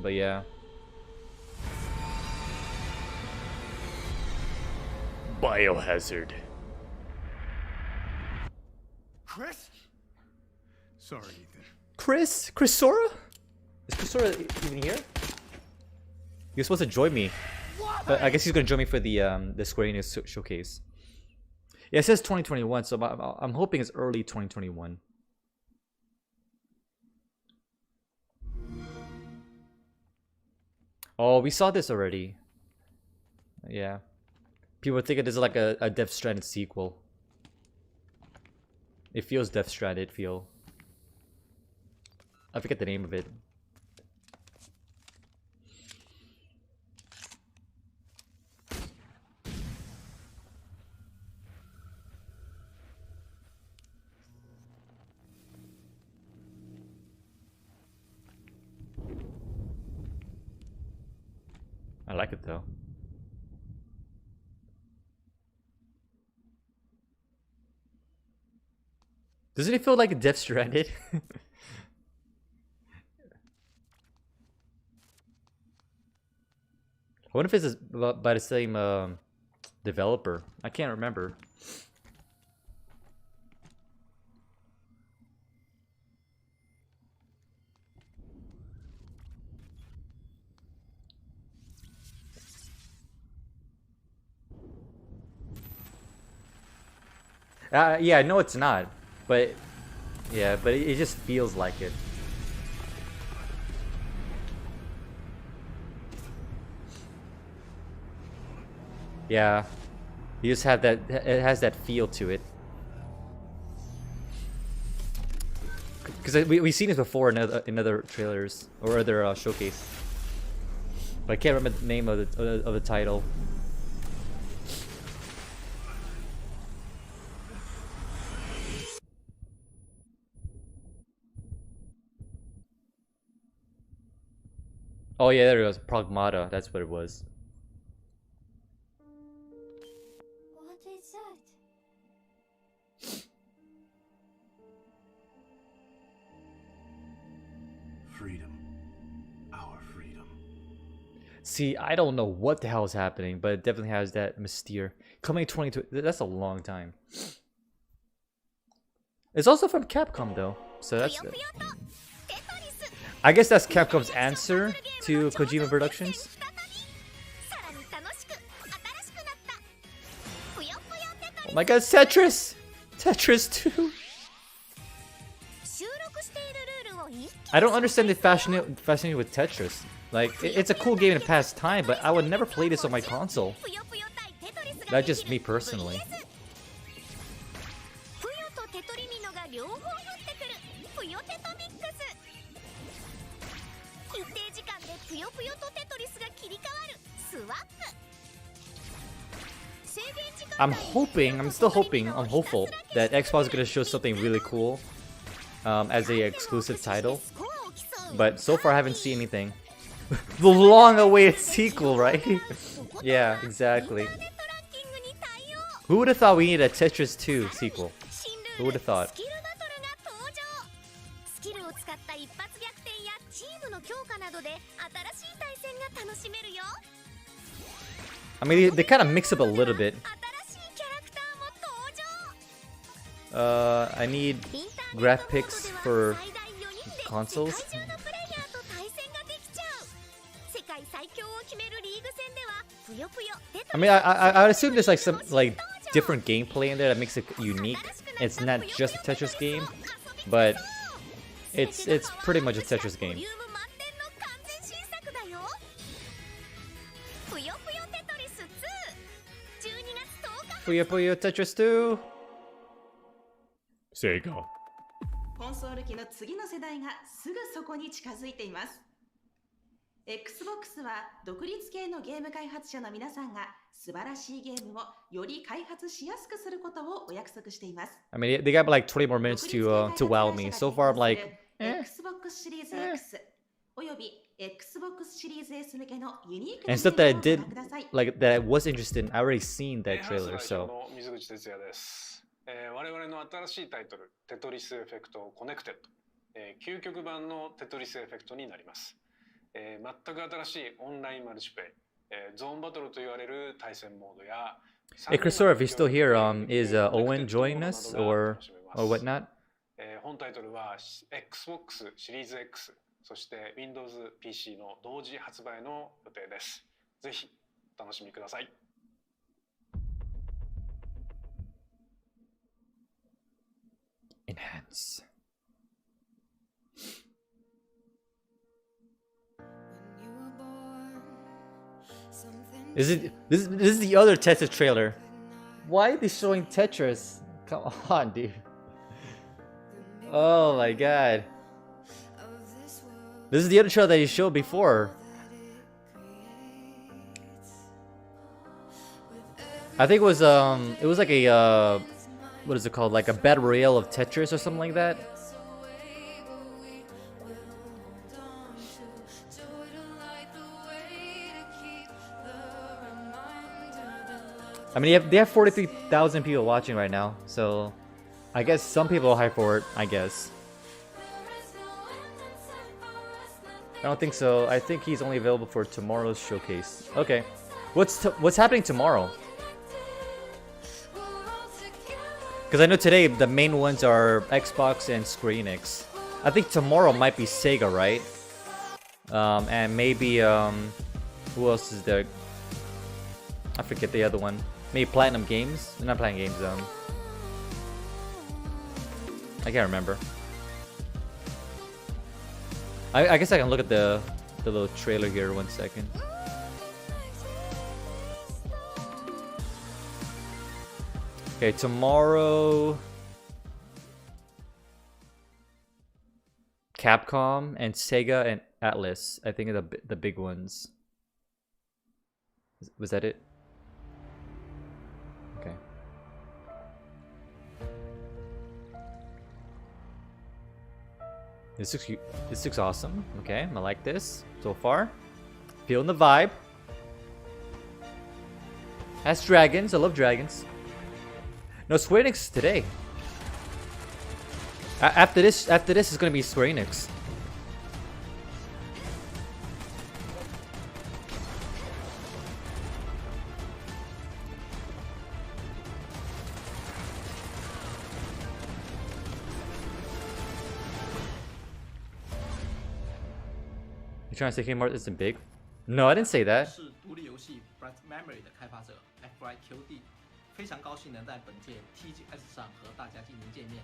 but yeah. Biohazard.
Chris? Sorry, Ethan.
Chris Sqaure? Is Chris Sqaure even here? You're supposed to join me.
What?
But I guess he's gonna join me for the Sqaure Enix showcase. Yeah, it says 2021, so I'm hoping it's early 2021. Oh, we saw this already. Yeah. People are thinking this is like a Death Stranded sequel. It feels Death Stranded feel. I forget the name of it. I like it though. Doesn't it feel like Death Stranded? I wonder if it's by the same developer. I can't remember. Yeah, no, it's not. But yeah, but it just feels like it. Yeah, you just have that. It has that feel to it. Because we've seen this before in other trailers or other showcase. But I can't remember the name of the title. Oh yeah, there it was. Pragmata. That's what it was.
What is that?
Freedom. Our freedom.
See, I don't know what the hell is happening, but it definitely has that mystere. Coming 22. That's a long time. It's also from Capcom though, so that's good. I guess that's Capcom's answer to Kojima Productions. Oh my god, it's Tetris! Tetris 2! I don't understand the fascinated with Tetris. Like, it's a cool game in past time, but I would never play this on my console. That's just me personally. I'm hopeful that Xbox is gonna show something really cool as a exclusive title. But so far I haven't seen anything. The long-awaited sequel, right? Yeah, exactly. Who would have thought we needed a Tetris 2 sequel? Who would have thought? I mean, they kind of mix up a little bit. I need graphics for consoles. I mean, I would assume there's like some different gameplay in there that makes it unique. It's not just a Tetris game, but it's pretty much a Tetris game. Puyo Puyo Tetris 2! Sega.
コンソール機の次の世代がすぐそこに近づいています。Xbox は独立系のゲーム開発者の皆さんが素晴らしいゲームをより開発しやすくすることをお約束しています。
I mean, they got like 20 more minutes to wow me. So far, I'm like,
Xbox シリーズ X および Xbox シリーズ S 向けのユニーク
and stuff that I did, like that I was interested in. I already seen that trailer, so.
水口哲也です。我々の新しいタイトル、テトリスエフェクトコネクテッド、究極版のテトリスエフェクトになります。全く新しいオンラインマルチプレイ、ゾーンバトルと言われる対戦モードや
Hey, Christopher, if you're still here, is Owen joining us or whatnot?
本タイトルは Xbox シリーズ X、そして Windows PC の同時発売の予定です。ぜひお楽しみください。
Enhance. This is the other Tetris trailer. Why are they showing Tetris? Come on, dude. Oh my god. This is the other trailer that he showed before. I think it was like a what is it called? Like a battle royale of Tetris or something like that. I mean, they have 43,000 people watching right now, so I guess some people are hyped for it, I guess. I don't think so. I think he's only available for tomorrow's showcase. Okay. What's happening tomorrow? Because I know today the main ones are Xbox and Sqaure Enix. I think tomorrow might be Sega, right? And maybe who else is there? I forget the other one. Maybe Platinum Games? Not Platinum Games, I can't remember. I guess I can look at the little trailer here 1 second. Okay, tomorrow Capcom and Sega and Atlas, I think are the big ones. Was that it? Okay. This looks awesome. Okay, I like this so far. Feeling the vibe. Has dragons. I love dragons. No, Sqaure Enix today. After this is gonna be Sqaure Enix. You trying to say Kmart isn't big? No, I didn't say that.
是独立游戏 Bright Memory 的开发者 FYQD， 非常高兴能在本届 TGS 上和大家进行见面。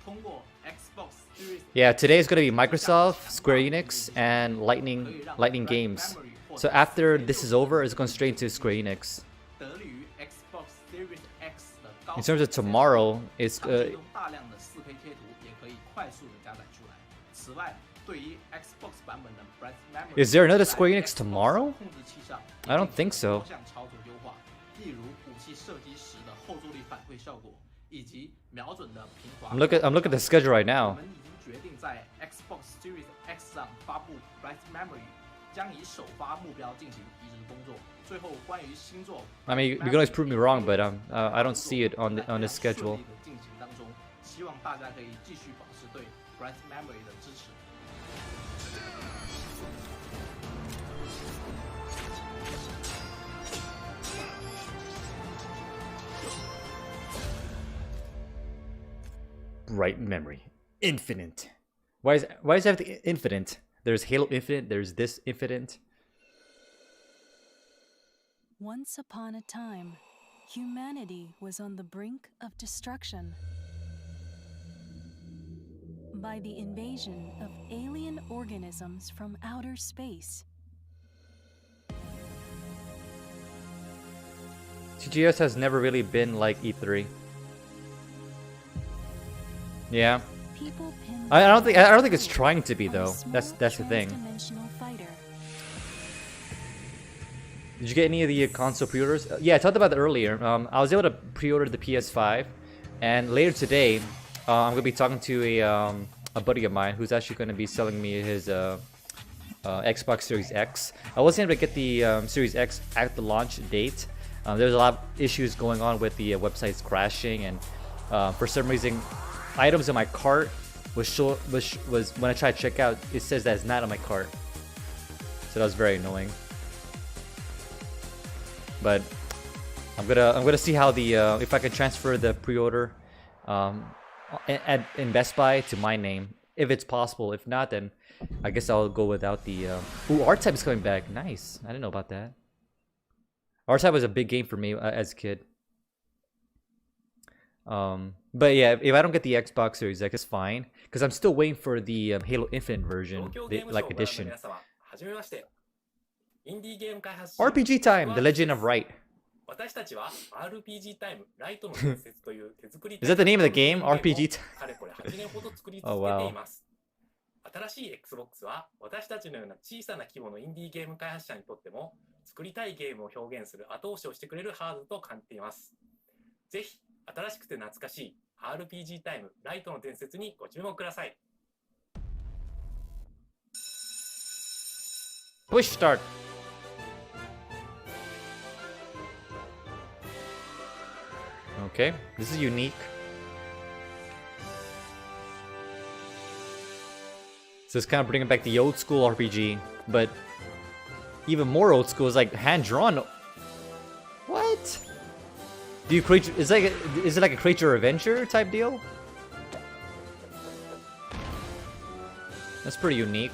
通过 Xbox Series
Yeah, today is going to be Microsoft, Sqaure Enix, and Lightning Games. So after this is over, it's going straight into Sqaure Enix.
得力于 Xbox Series X 的高
In terms of tomorrow, it's
用大量的 4K 贴图也可以快速的加载出来。此外，对于 Xbox 版本的 Bright Memory，
Is there another Sqaure Enix tomorrow? I don't think so.
多项操作优化，例如武器射击时的后坐力反馈效果，以及瞄准的平滑。
I'm looking at the schedule right
我
now.
们已经决定在 Xbox Series X 上发布 Bright Memory， 将以首发目标进行移植工作。最后，关于新作
I mean, you can always prove me wrong, but I don't see it on the schedule.
顺利地进行当中，希望大家可以继续保持对 Bright Memory 的支持。
Bright memory, infinite. Why is everything infinite? There's Halo Infinite. There's this Infinite.
Once upon a time, humanity was on the brink of destruction by the invasion of alien organisms from outer space.
TGS has never really been like E3. Yeah. I don't think it's trying to be though. That's the thing. Did you get any of the console pre-orders? Yeah, I talked about that earlier. I was able to pre-order the PS5, and later today, I'm gonna be talking to a buddy of mine who's actually gonna be selling me his Xbox Series X. I wasn't able to get the Series X at the launch date. There's a lot of issues going on with the websites crashing, and for some reason, items in my cart was when I tried to check out, it says that it's not on my cart. So that was very annoying. But I'm gonna see how the if I can transfer the pre-order in Best Buy to my name, if it's possible. If not, then I guess I'll go without the. Ooh, R-Type is coming back. Nice. I didn't know about that. R-Type was a big game for me as a kid. But yeah, if I don't get the Xbox Series X, it's fine, because I'm still waiting for the Halo Infinite version, like edition. RPG time, The Legend of Right. Is that the name of the game? RPG time. Oh wow.
新しい Xbox は私たちのような小さな規模のインディーゲーム開発者にとっても作りたいゲームを表現する後押しをしてくれるハードと感じています。ぜひ新しくて懐かしい RPG タイムライトの伝説にご注目ください。
Push start. Okay, this is unique. So it's kind of bringing back the old school RPG, but even more old school is like hand-drawn. What? Do you create? Is it like a create your adventure type deal? That's pretty unique.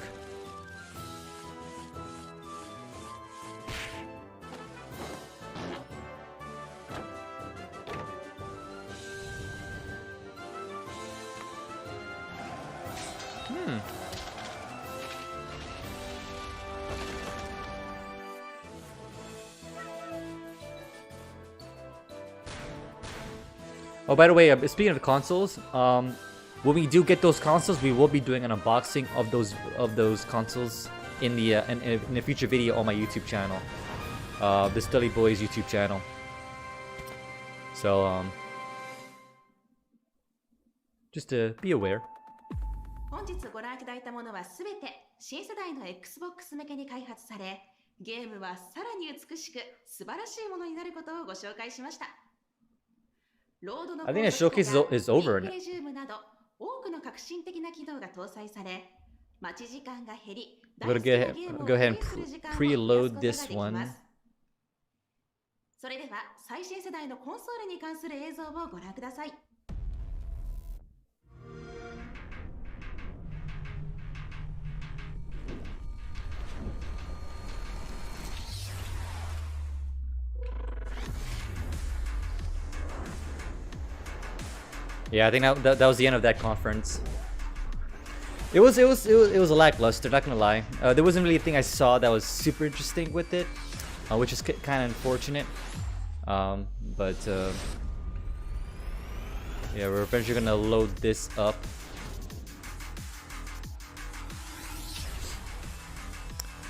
Oh, by the way, speaking of the consoles, when we do get those consoles, we will be doing an unboxing of those consoles in the in a future video on my YouTube channel, the Stully Boys YouTube channel. So just to be aware.
本日ご覧いただいたものはすべて新世代の Xbox 向けに開発され、ゲームはさらに美しく素晴らしいものになることをご紹介しました。
I think the showcase is over now.
多くの革新的な機能が搭載され、待ち時間が減り、
I'm gonna go ahead and preload this one.
それでは最新世代のコンソールに関する映像をご覧ください。
Yeah, I think that was the end of that conference. It was a lackluster, not gonna lie. There wasn't really anything I saw that was super interesting with it, which is kind of unfortunate. But yeah, we're eventually gonna load this up.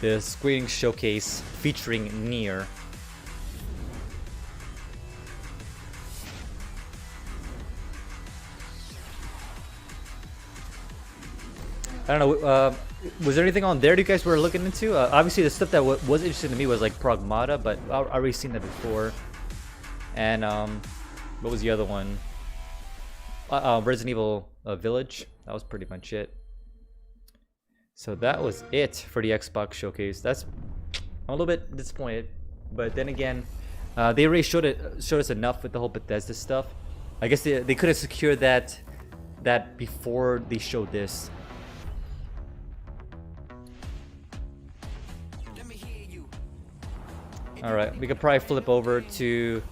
The Sqaure Enix Showcase featuring Nier. I don't know, was there anything on there you guys were looking into? Obviously the stuff that was interesting to me was like Pragmata, but I've already seen that before. And what was the other one? Resident Evil Village. That was pretty much it. So that was it for the Xbox Showcase. I'm a little bit disappointed, but then again, they already showed us enough with the whole Bethesda stuff. I guess they could have secured that before they showed this. Alright, we could probably flip over to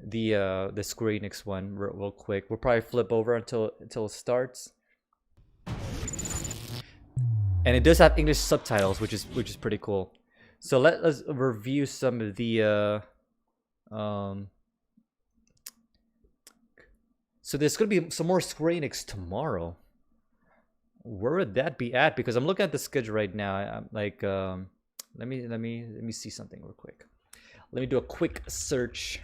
the Sqaure Enix one real quick. We'll probably flip over until it starts. And it does have English subtitles, which is pretty cool. So let's review some of the so there's gonna be some more Sqaure Enix tomorrow. Where would that be at? Because I'm looking at the schedule right now. I'm like let me see something real quick. Let me do a quick search.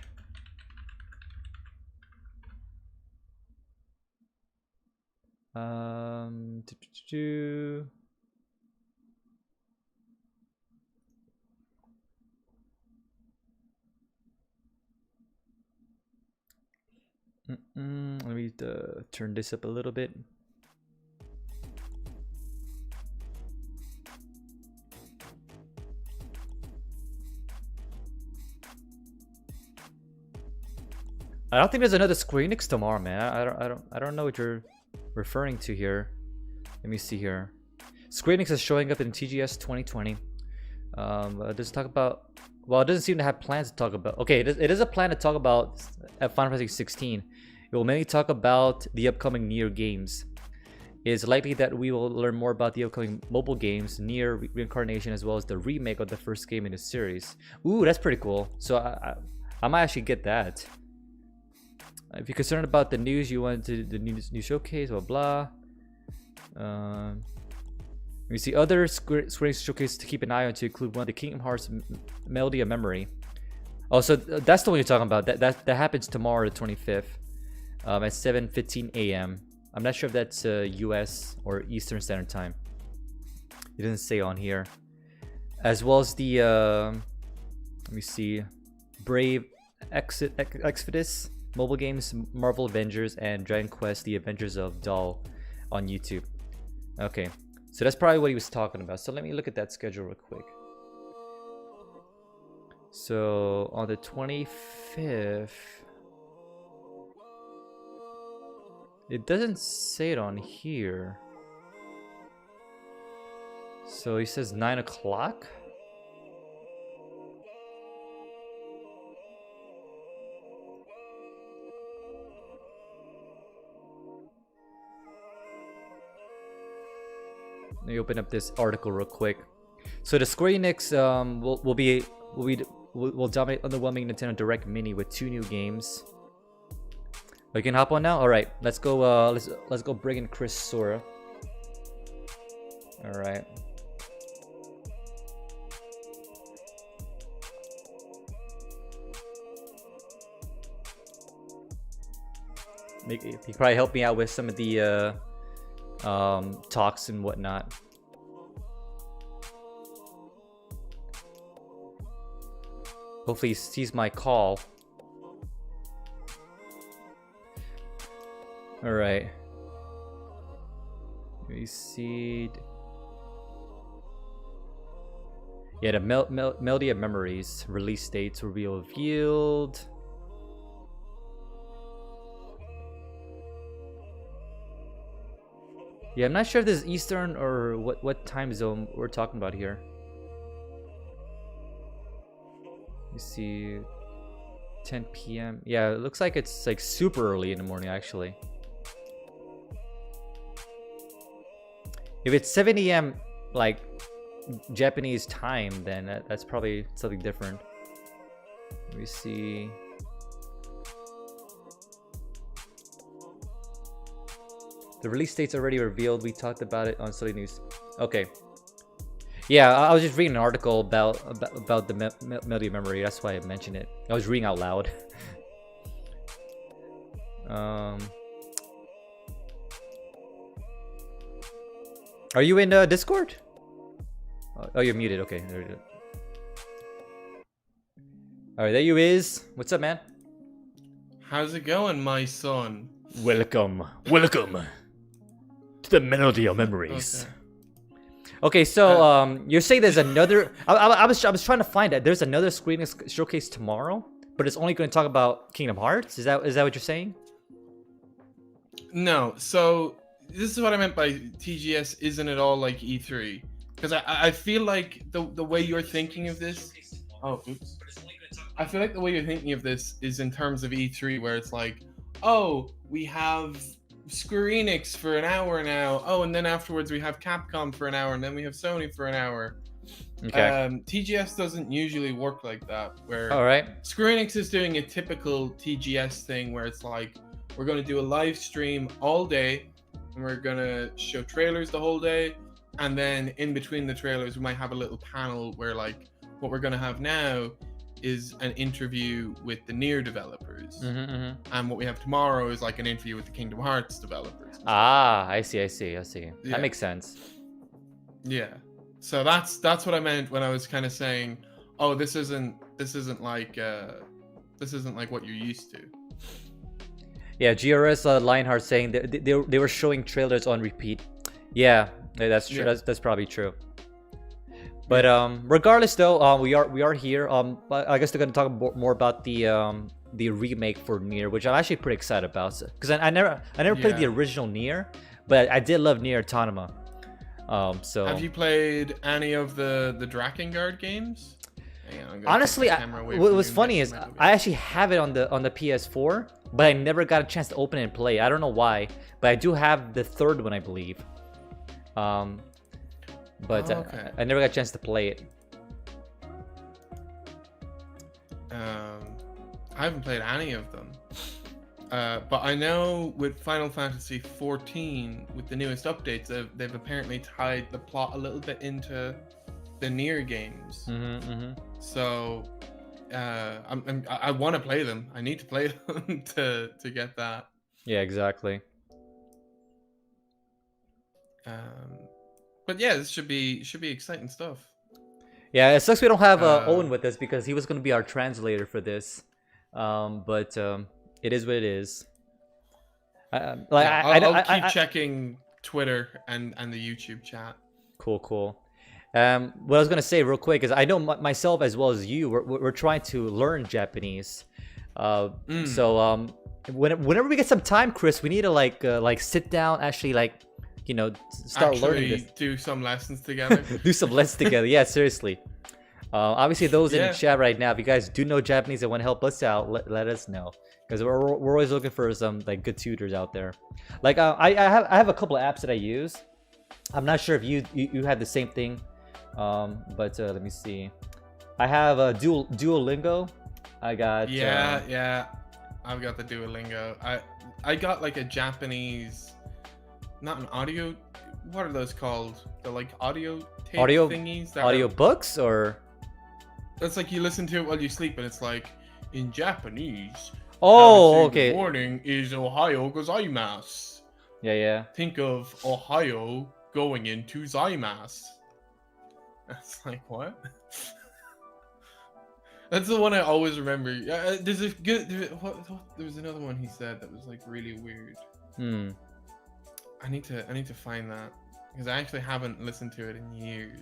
Let me turn this up a little bit. I don't think there's another Sqaure Enix tomorrow, man. I don't know what you're referring to here. Let me see here. Sqaure Enix is showing up in TGS 2020. Let's talk about Well, it doesn't seem to have plans to talk about. Okay, it is a plan to talk about Final Fantasy 16. It will mainly talk about the upcoming Nier games. It is likely that we will learn more about the upcoming mobile games, Nier Reincarnation, as well as the remake of the first game in the series. Ooh, that's pretty cool. So I might actually get that. If you're concerned about the news, you want to the new showcase, blah blah. We see other Sqaure Enix showcases to keep an eye on to include one of the Kingdom Hearts Melody of Memory. Oh, so that's the one you're talking about. That happens tomorrow, the 25th, at 7:15 a.m. I'm not sure if that's U.S. or Eastern Standard Time. It doesn't say on here. As well as the let me see, Brave Exodus mobile games, Marvel Avengers, and Dragon Quest: The Adventures of Doll on YouTube. Okay. So that's probably what he was talking about. So let me look at that schedule real quick. So on the 25th, it doesn't say it on here. So he says 9 o'clock. Let me open up this article real quick. So the Sqaure Enix will dominate underwhelming Nintendo Direct Mini with 2 new games. We can hop on now. All right, let's go. Let's go bring in Chris Sqaure. All right. He probably help me out with some of the talks and whatnot. Hopefully he sees my call. All right. We see. Yeah, the Melody of Memories release dates will be revealed. Yeah, I'm not sure if this is Eastern or what time zone we're talking about here. You see 10 p.m. Yeah, it looks like it's like super early in the morning actually. If it's 7 a.m. like Japanese time, then that's probably something different. Let me see. The release date's already revealed. We talked about it on Silly News. Okay. Yeah, I was just reading an article about the Melody of Memory. That's why I mentioned it. I was reading out loud. Are you in Discord? Oh, you're muted. Okay. There we go. All right, there you is. What's up, man?
How's it going, my son?
Welcome to the Melody of Memories. Okay, so you're saying there's another. I was trying to find that there's another Sqaure Enix showcase tomorrow, but it's only going to talk about Kingdom Hearts. Is that what you're saying?
No. So this is what I meant by TGS. Isn't it all like E3? Because I feel like the way you're thinking of this. Oh, oops. I feel like the way you're thinking of this is in terms of E3, where it's like, oh, we have Sqaure Enix for an hour now. Oh, and then afterwards we have Capcom for an hour, and then we have Sony for an hour.
Okay.
TGS doesn't usually work like that. Where
all right,
Sqaure Enix is doing a typical TGS thing, where it's like we're going to do a live stream all day, and we're going to show trailers the whole day, and then in between the trailers we might have a little panel where like what we're going to have now is an interview with the Nier developers, and what we have tomorrow is like an interview with the Kingdom Hearts developers.
Ah, I see.
Yeah.
That makes sense.
Yeah, so that's what I meant when I was kind of saying, oh, this isn't like what you're used to.
Yeah, GRS Lionheart saying that they were showing trailers on repeat. Yeah, that's true.
Yeah.
That's probably true. But regardless, though, we are here. I guess they're gonna talk more about the remake for Nier, which I'm actually pretty excited about. Because I never played the original Nier, but I did love Nier Automata. So
have you played any of the Drakengard games?
Honestly, what was funny is I actually have it on the PS4, but I never got a chance to open it and play. I don't know why, but I do have the third one, I believe. But I never got a chance to play it.
I haven't played any of them. But I know with Final Fantasy XIV, with the newest updates, they've apparently tied the plot a little bit into the Nier games. So I want to play them. I need to play them to get that.
Yeah, exactly.
But yeah, this should be exciting stuff.
Yeah, it sucks we don't have Owen with us because he was going to be our translator for this. But it is what it is.
I'll keep checking Twitter and the YouTube chat.
Cool. What I was gonna say real quick is I know myself as well as you. We're trying to learn Japanese. So whenever we get some time, Chris, we need to like sit down, actually start learning this.
Do some lessons together.
Do some lessons together. Yeah, seriously. Obviously, those in the chat right now, if you guys do know Japanese and want to help us out, let us know, because we're always looking for some good tutors out there. Like I have a couple of apps that I use. I'm not sure if you have the same thing, but let me see. I have a Duolingo. I got
yeah. I've got the Duolingo. I got like a Japanese, not an audio. What are those called? The audio tape thingies.
Audio books or.
It's like you listen to it while you sleep, and it's like in Japanese.
Oh, okay.
Good morning is Ohio gozaimasu.
Yeah.
Think of Ohio going into Zaimasu. That's like what? That's the one I always remember. There's a good. There was another one he said that was like really weird. I need to find that because I actually haven't listened to it in years.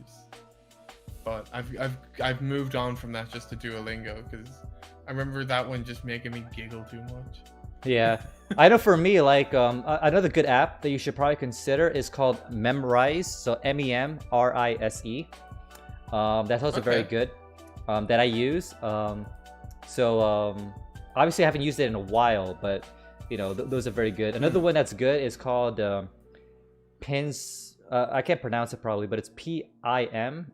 But I've moved on from that just to Duolingo because I remember that one just making me giggle too much.
Yeah, I know for me, another good app that you should probably consider is called Memrise. So MEMRISE. That's also very good. That I use. Obviously I haven't used it in a while, but those are very good. Another one that's good is called Pins. I can't pronounce it probably, but it's PIMSLEUR.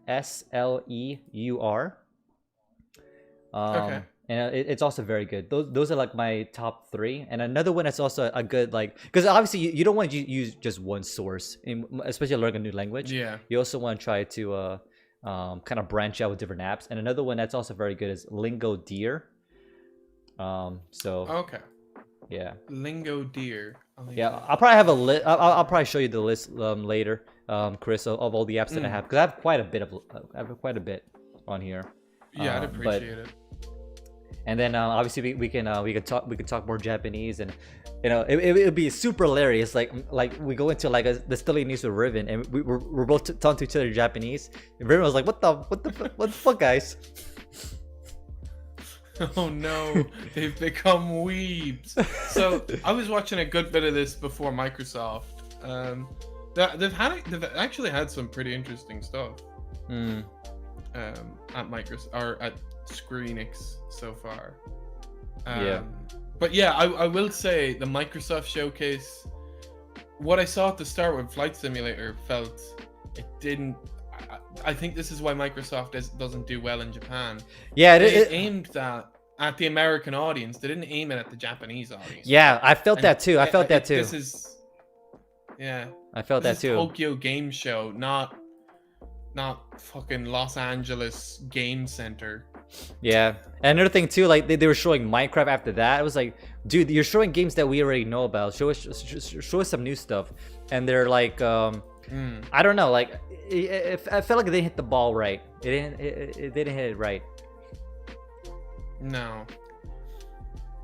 And it's also very good. Those are like my top 3. And another one that's also a good because obviously you don't want to use just one source, especially learning a new language.
Yeah.
You also want to try to kind of branch out with different apps. And another one that's also very good is Lingo Deer.
Okay.
Yeah.
Lingo Deer.
Yeah, I'll probably have a list. I'll probably show you the list later, Chris, of all the apps that I have, because I have quite a bit on here.
Yeah, I'd appreciate it.
And then obviously we can talk more Japanese, and it would be super hilarious. Like we go into the Stilly News with Riven, and we're both talking to each other in Japanese. And Riven was like, "What the fuck, guys?"
Oh no, they've become weebs. So I was watching a good bit of this before Microsoft. They've actually had some pretty interesting stuff. At Microsoft or at Sqaure Enix so far. But yeah, I will say the Microsoft Showcase. What I saw at the start with Flight Simulator it didn't. I think this is why Microsoft doesn't do well in Japan.
Yeah,
it aimed that at the American audience. They didn't aim it at the Japanese audience.
Yeah, I felt that too.
This is. Yeah.
I felt that too.
Tokyo Game Show, not fucking Los Angeles Game Center.
Yeah, and another thing too, they were showing Minecraft after that. It was like, dude, you're showing games that we already know about. Show us some new stuff. And they're like, I don't know, I felt like they didn't hit the ball right. They didn't hit it right.
No.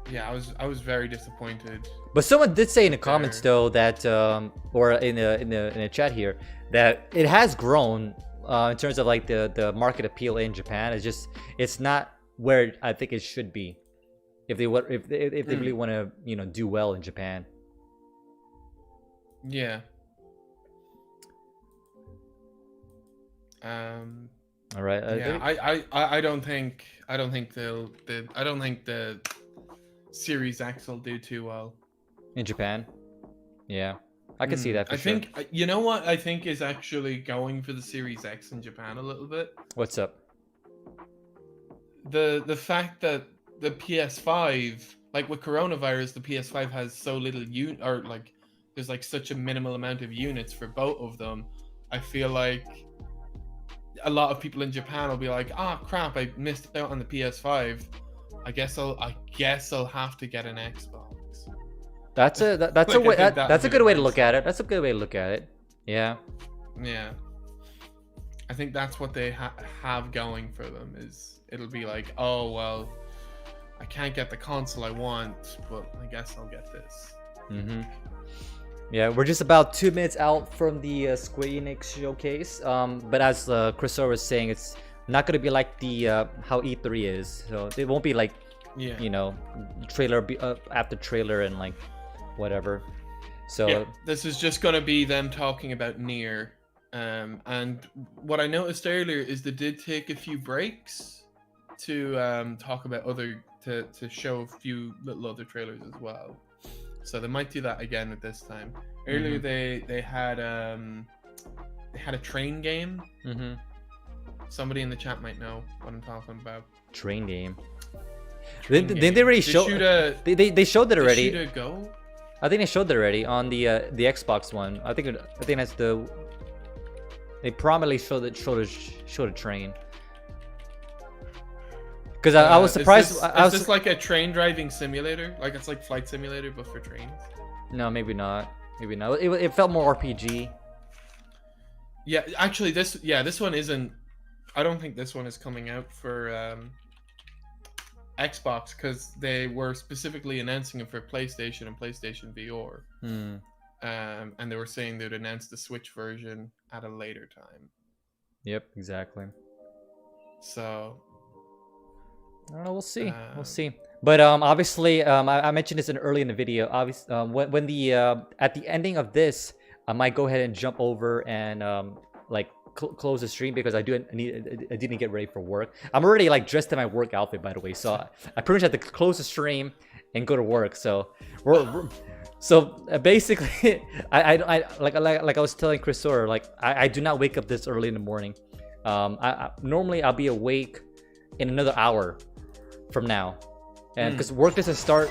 Yeah, I was very disappointed.
But someone did say in the comments though that, or in the chat here, that it has grown in terms of the market appeal in Japan. It's not where I think it should be, if they really want to do well in Japan.
Yeah.
All right.
Yeah, I don't think the Series X will do too well
in Japan. Yeah, I can see that for
I
sure.
think you know what I think is actually going for the Series X in Japan a little bit.
What's up?
The fact that the PS5, like with coronavirus, the PS5 has so little or like there's like such a minimal amount of units for both of them. I feel like a lot of people in Japan will be like, "Ah, crap! I missed out on the PS5. I guess I'll have to get an Xbox."
That's a that's
Like,
a way
I think
that's a
would
good
be
way to
the
look at it. That's a good way to look at it. Yeah.
Yeah. I think that's what they have going for them is it'll be like, oh well, I can't get the console I want, but I guess I'll get this.
Mm-hmm. Yeah, we're just about 2 minutes out from the Sqaure Enix showcase. But as Sqaure was saying, it's not gonna be like the how E3 is. So it won't be like,
yeah,
you know, trailer after trailer and like whatever. So
yeah, this is just gonna be them talking about Nier. And what I noticed earlier is they did take a few breaks to talk about to show a few little other trailers as well. So they might do that again at this time. Earlier they had a train game. Somebody in the chat might know what I'm talking about.
Train game. Didn't they already show? They showed it already.
Shoot a go?
I think they showed it already on the Xbox one. I think that's the. They prominently showed a train. Because I was surprised.
Is this like a train driving simulator? Like it's like Flight Simulator but for trains?
No, maybe not. Maybe not. It felt more RPG.
Yeah, actually, this one isn't. I don't think this one is coming out for Xbox because they were specifically announcing it for PlayStation and PlayStation VR. And they were saying they'd announce the Switch version at a later time.
Yep, exactly.
So
I don't know. We'll see. We'll see. But obviously, I mentioned this early in the video. Obviously, when the at the ending of this, I might go ahead and jump over and like close the stream because I didn't get ready for work. I'm already like dressed in my work outfit, by the way. So I pretty much had to close the stream and go to work. So basically, I like I was telling Sqaure, like I do not wake up this early in the morning. Normally I'll be awake in another hour from now, and because work doesn't start.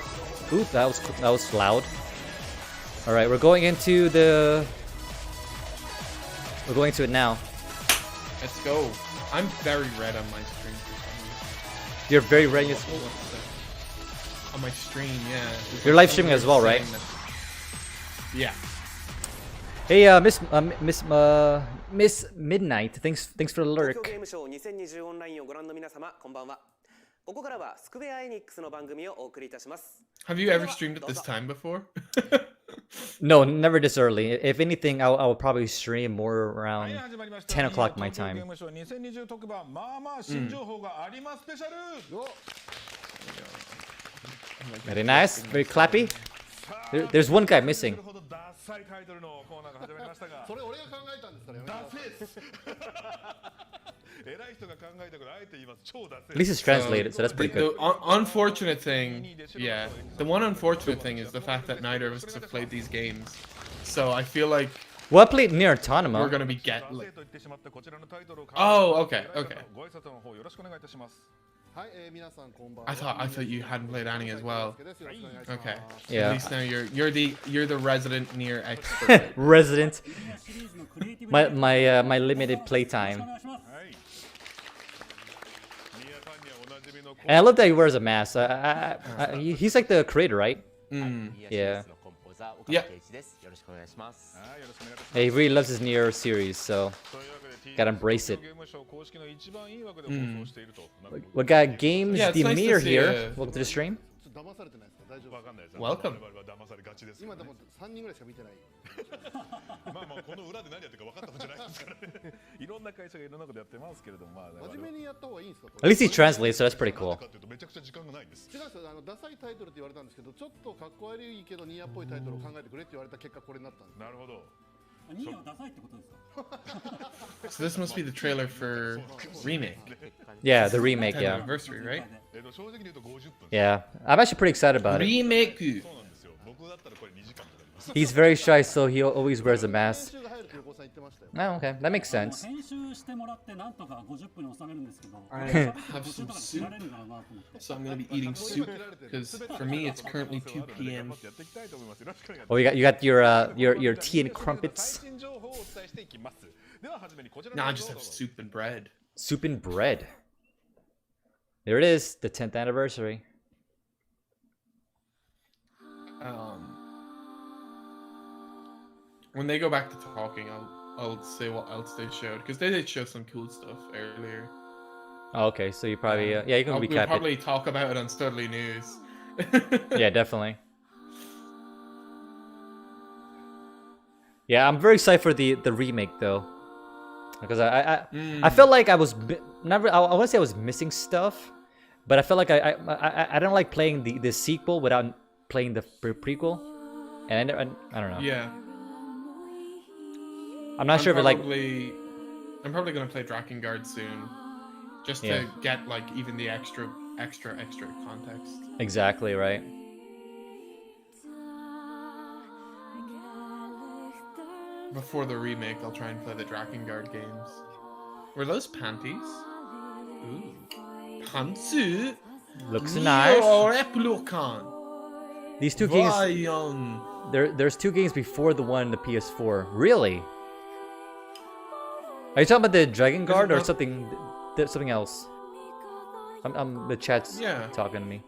Oop, that was loud. All right, we're going into it now.
Let's go. I'm very red on my stream.
You're very red
on my stream, yeah.
You're live streaming as well, right?
Yeah.
Hey, Miss Midnight, thanks for the lurk.
2020オンラインをご覧の皆様、こんばんは。ここからはスクウェアエニックスの番組をお送りいたします。
Have you ever streamed at this time before?
No, never this early. If anything, I will probably stream more around 10 o'clock my time. Very nice, very clappy. There's one guy missing. At least it's translated, so that's pretty good.
The unfortunate thing, yeah, the one unfortunate thing is the fact that neither of us have played these games. So I feel like
well, I played Nier Automata.
We're gonna be oh, okay. I thought you hadn't played any as well. Okay.
Yeah.
At least now you're the resident Nier expert.
Resident. My limited playtime. And I love that he wears a mask. He's like the creator, right? Yeah.
Yeah.
Hey, he really loves his Nier series, so gotta embrace it. We got Games
yeah, nice
Demir
see,
here. Welcome to the stream.
Welcome.
今でも3人ぐらいしか見てない。まあまあこの裏で何やってるか分かったもんじゃないですからね。いろんな会社がいろんなことやってますけれども、まあ真面目にやった方がいいんですか。
At least he translates, so that's pretty cool.
めちゃくちゃ時間がないんです。違うんですよ。ダサいタイトルって言われたんですけど、ちょっとかっこ悪いけどニアっぽいタイトルを考えてくれって言われた結果これになったんです。なるほど。
So this must be the trailer for remake.
Yeah, the remake.
10th
Yeah.
anniversary, right?
Yeah, I'm actually pretty excited about it.
Remake.
He's very shy, so he always wears a mask. Oh, okay, that makes sense.
I have some soup, so I'm gonna be eating soup because for me it's currently 2 p.m.
Oh, you got your tea and crumpets.
No, I just have soup and bread.
Soup and bread. There it is, the 10th anniversary.
When they go back to talking, I'll say what else they showed because they did show some cool stuff earlier.
Oh, okay, so you probably yeah, you can recap
We'll probably
it.
talk about it on Studley News.
Yeah, definitely. Yeah, I'm very excited for the remake though, because I felt like I was never. I want to say I was missing stuff, but I felt like I don't like playing the sequel without playing the prequel, and I don't know.
Yeah.
I'm not sure if it like.
I'm probably gonna play Drakengard soon, just
Yeah.
to get like even the extra context.
Exactly right.
Before the remake, I'll try and play the Drakengard games. Were those panties? Ooh, pantsu.
Looks
Nier
nice.
Replicant.
These two games.
Voyons.
There's two games before the one in the PS4. Really? Are you talking about the Dragon Guard or something else? The chat's talking to me.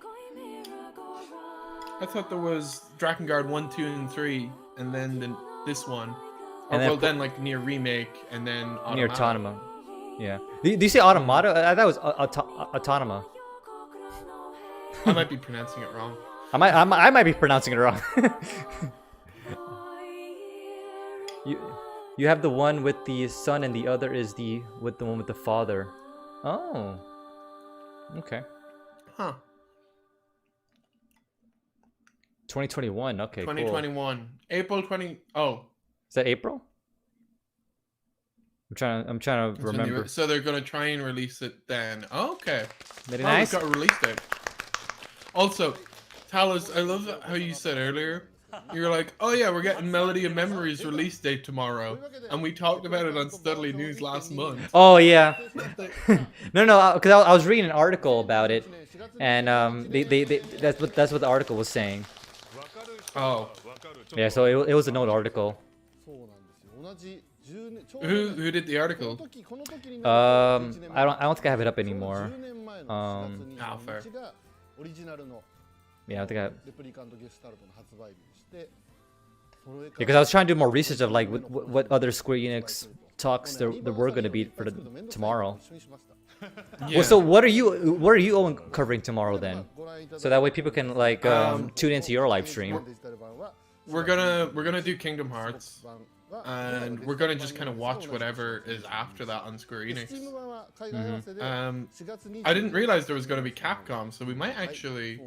I thought there was Drakengard 1, 2, and 3, and then this one.
And then
then like Nier Remake, and then Automata.
Nier Automata. Yeah. Do you say Automata? I thought it was Autonoma.
I might be pronouncing it wrong.
I might be pronouncing it wrong. You have the one with the son, and the other is the one with the father. Oh. Okay.
Huh.
2021. Okay.
2021.
Cool.
April 20. Oh.
Is that April? I'm trying to remember.
So they're gonna try and release it then. Oh, okay.
Very nice.
It's got a release date. Also, Talos, I love how you said earlier. You're like, oh yeah, we're getting Melody of Memories release date tomorrow, and we talked about it on Studley News last month.
Oh yeah. no, because I was reading an article about it, and that's what the article was saying.
Oh.
Yeah, so it was an old article.
Who did the article?
I don't think I have it up anymore.
Fair.
Yeah, I think because I was trying to do more research of like what other Square Enix talks there were going to be for tomorrow.
Yeah.
Well, so what are you covering tomorrow then? So that way people can like tune into your live stream.
We're gonna do Kingdom Hearts, and we're gonna just kind of watch whatever is after that on Square Enix. I didn't realize there was gonna be Capcom, so we might actually.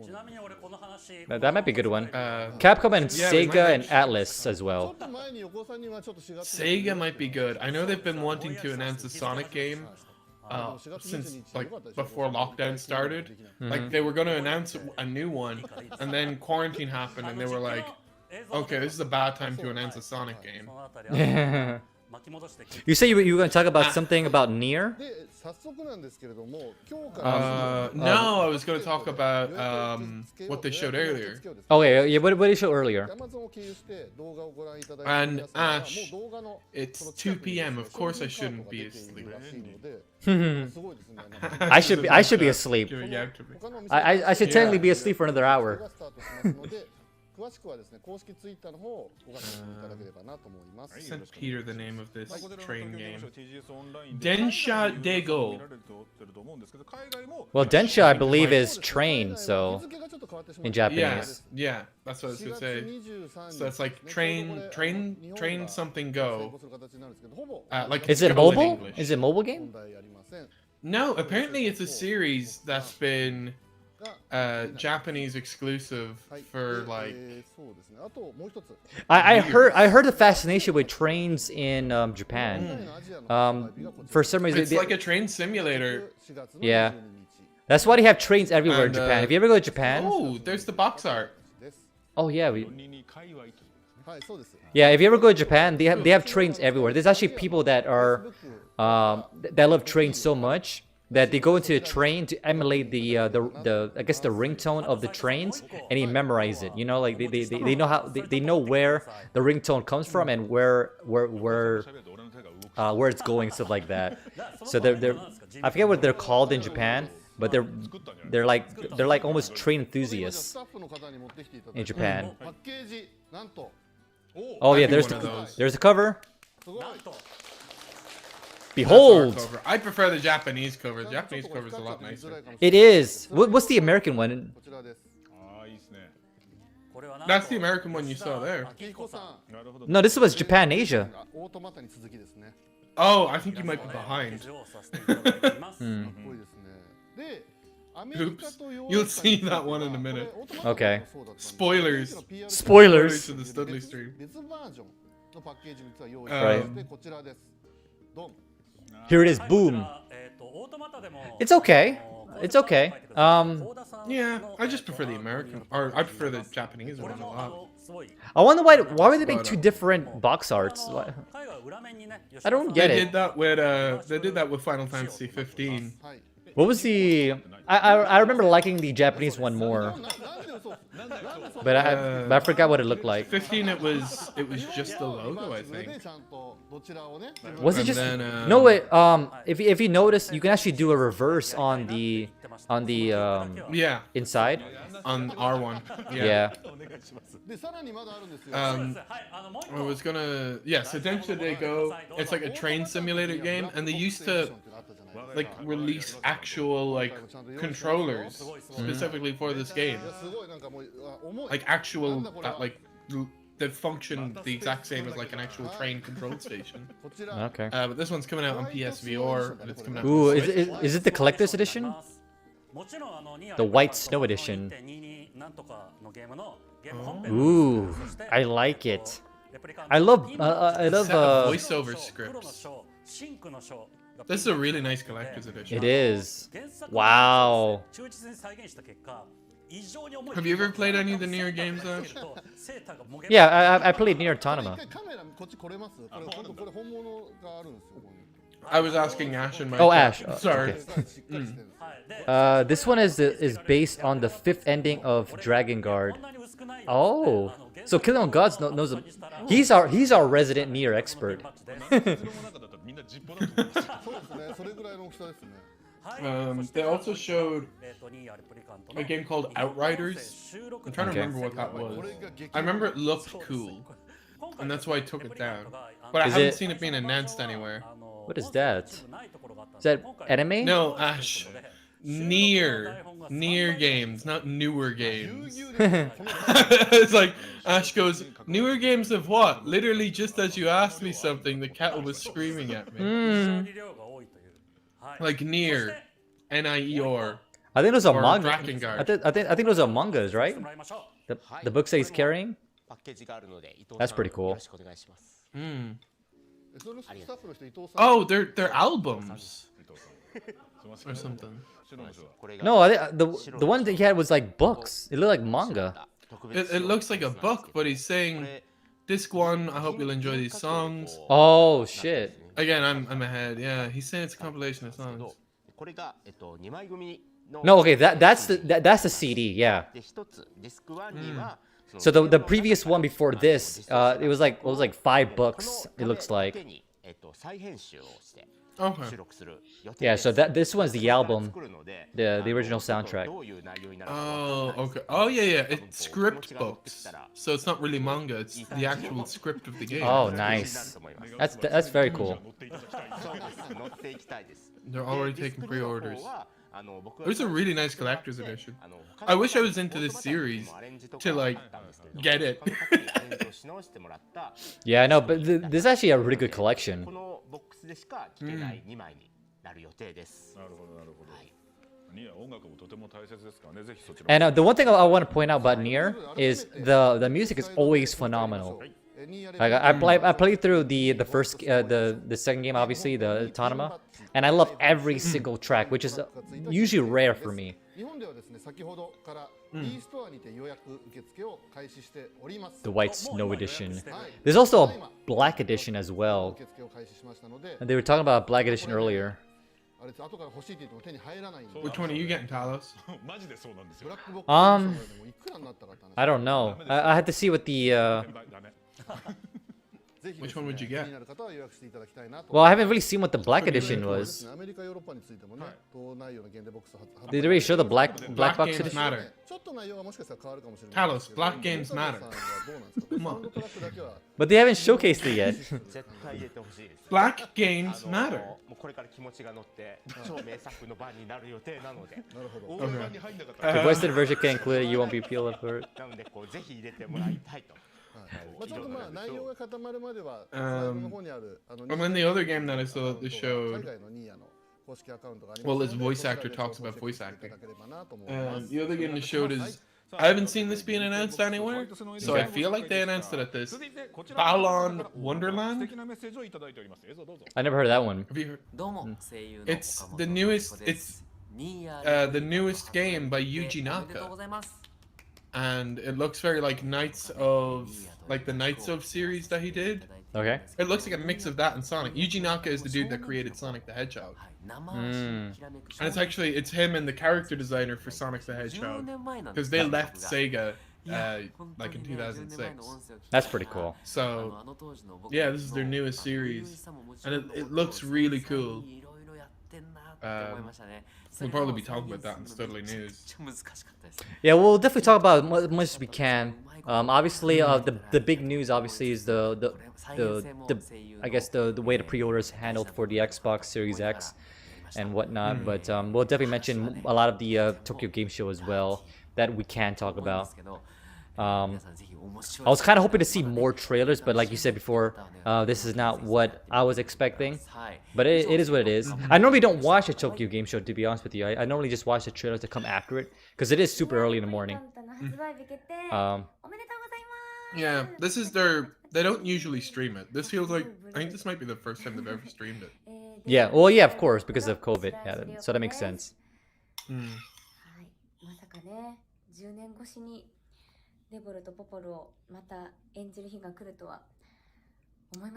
That might be a good one. Capcom and Sega and Atlas as well.
Sega might be good. I know they've been wanting to announce a Sonic game since like before lockdown started. Like they were gonna announce a new one, and then quarantine happened, and they were like, okay, this is a bad time to announce a Sonic game.
You say you were going to talk about something about Nier?
No, I was going to talk about what they showed earlier.
Oh yeah, what did they show earlier?
And Ash, it's 2 p.m. Of course I shouldn't be asleep.
I should be asleep. I should technically be asleep for another hour.
I sent Peter the name of this train game. Densha Dego.
Well, Densha I believe is train, so in Japanese.
Yeah, that's what I was gonna say. So it's like train something go. Like
is it mobile? Is it a mobile game?
No, apparently it's a series that's been Japanese exclusive for like.
I heard the fascination with trains in Japan. For some reason,
It's like a train simulator.
Yeah, that's why they have trains everywhere in Japan. If you ever go to Japan,
oh, there's the box art.
Oh yeah, yeah. If you ever go to Japan, they have trains everywhere. There's actually people that are that love trains so much that they go into a train to emulate the I guess the ringtone of the trains, and they memorize it. You know, like they know how they know where the ringtone comes from and where it's going, stuff like that. So they're I forget what they're called in Japan, but they're like almost train enthusiasts in Japan. Oh yeah, there's the cover. Behold!
I prefer the Japanese cover. The Japanese cover is a lot nicer.
It is. What's the American one?
That's the American one you saw there.
No, this was Japan, Asia.
Oh, I think you might be behind. Oops. You'll see that one in a minute.
Okay.
Spoilers.
Spoilers
to the Studley stream.
Right. Here it is. Boom. It's okay. It's okay.
Yeah, I just prefer the American, or I prefer the Japanese one a lot.
I wonder why would they make two different box arts? I don't get
they
it.
Did that with Final Fantasy 15.
What was the? I remember liking the Japanese one more, but I forgot what it looked like.
15, it was just the logo, I think.
Was it just? No wait. If you notice, you can actually do a reverse on the
yeah,
inside.
On R1.
Yeah.
I was gonna. Yes, eventually they go. It's like a train simulator game, and they used to like release actual like controllers specifically for this game, like actual that function the exact same as like an actual train control station.
Okay.
But this one's coming out on PSVR, and it's coming out.
Ooh, is it the collector's edition? The White Snow edition. Ooh, I like it. I love
voiceover scripts. This is a really nice collector's edition.
It is. Wow.
Have you ever played any of the Nier games, Ash?
Yeah, I played Nier Automata.
I was asking Ash and my.
Oh, Ash.
Sorry.
Okay. This one is based on the 5th ending of Dragon Guard. Oh, so Killing on Gods knows him. He's our resident Nier expert.
They also showed a game called Outriders. I'm trying to remember what that was. I remember it looked cool, and that's why I took it down. But I haven't seen it being announced anywhere.
What is that? Is that anime?
No, Ash. Nier games, not newer games. It's like Ash goes, newer games of what? Literally, just as you asked me something, the kettle was screaming at me. Like Nier, Nier.
I think those are manga. I think those are mangas, right? The books that he's carrying. That's pretty cool.
Oh, they're albums or something.
No, the one that he had was like books. It looked like manga.
It looks like a book, but he's saying, "Disc 1, I hope you'll enjoy these songs."
Oh shit!
Again, I'm ahead. Yeah, he's saying it's a compilation of songs.
No, okay, that's the CD. Yeah. So the previous one before this, it was like 5 books. It looks like.
Okay.
Yeah, so this one's the album, the original soundtrack.
Oh, okay. Oh yeah. It's script books, so it's not really manga. It's the actual script of the game.
Oh, nice. That's very cool.
They're already taking pre-orders. There's a really nice collector's edition. I wish I was into this series to like get it.
Yeah, I know, but this is actually a really good collection. And the one thing I want to point out about Nier is the music is always phenomenal. Like I played through the first the second game, obviously the Automata, and I love every single track, which is usually rare for me. The White Snow Edition. There's also a Black Edition as well. And they were talking about Black Edition earlier.
Which one are you getting, Talos?
I don't know. I had to see what the.
Which one would you get?
Well, I haven't really seen what the Black Edition was. Did they really show the black box
games
edition?
matter. Talos, black games matter. Come on.
But they haven't showcased it yet.
Black games matter.
The Western version can include it, you won't be peeled for it.
And then the other game that I saw that they showed, well, this voice actor talks about voice acting. The other game they showed is, I haven't seen this being announced anywhere, so I feel like they announced it at this Balan Wonderland.
I never heard of that one.
Have you heard? It's the newest. It's the newest game by Yuji Naka, and it looks very like the Knights of series that he did.
Okay.
It looks like a mix of that and Sonic. Yuji Naka is the dude that created Sonic the Hedgehog. And it's him and the character designer for Sonic the Hedgehog, because they left Sega like in 2006.
That's pretty cool.
So yeah, this is their newest series, and it looks really cool. We'll probably be talking about that in Studley News.
Yeah, we'll definitely talk about as much as we can. Obviously, the big news obviously is the I guess the way the pre-orders handled for the Xbox Series X and whatnot. But we'll definitely mention a lot of the Tokyo Game Show as well that we can talk about. I was kind of hoping to see more trailers, but like you said before, this is not what I was expecting. But it is what it is. I normally don't watch a Tokyo Game Show, to be honest with you. I normally just watch the trailers that come after it, because it is super early in the morning.
Yeah, this is they don't usually stream it. This feels like, I think this might be the first time they've ever streamed it.
Yeah, well, yeah, of course, because of COVID. Yeah, so that makes sense.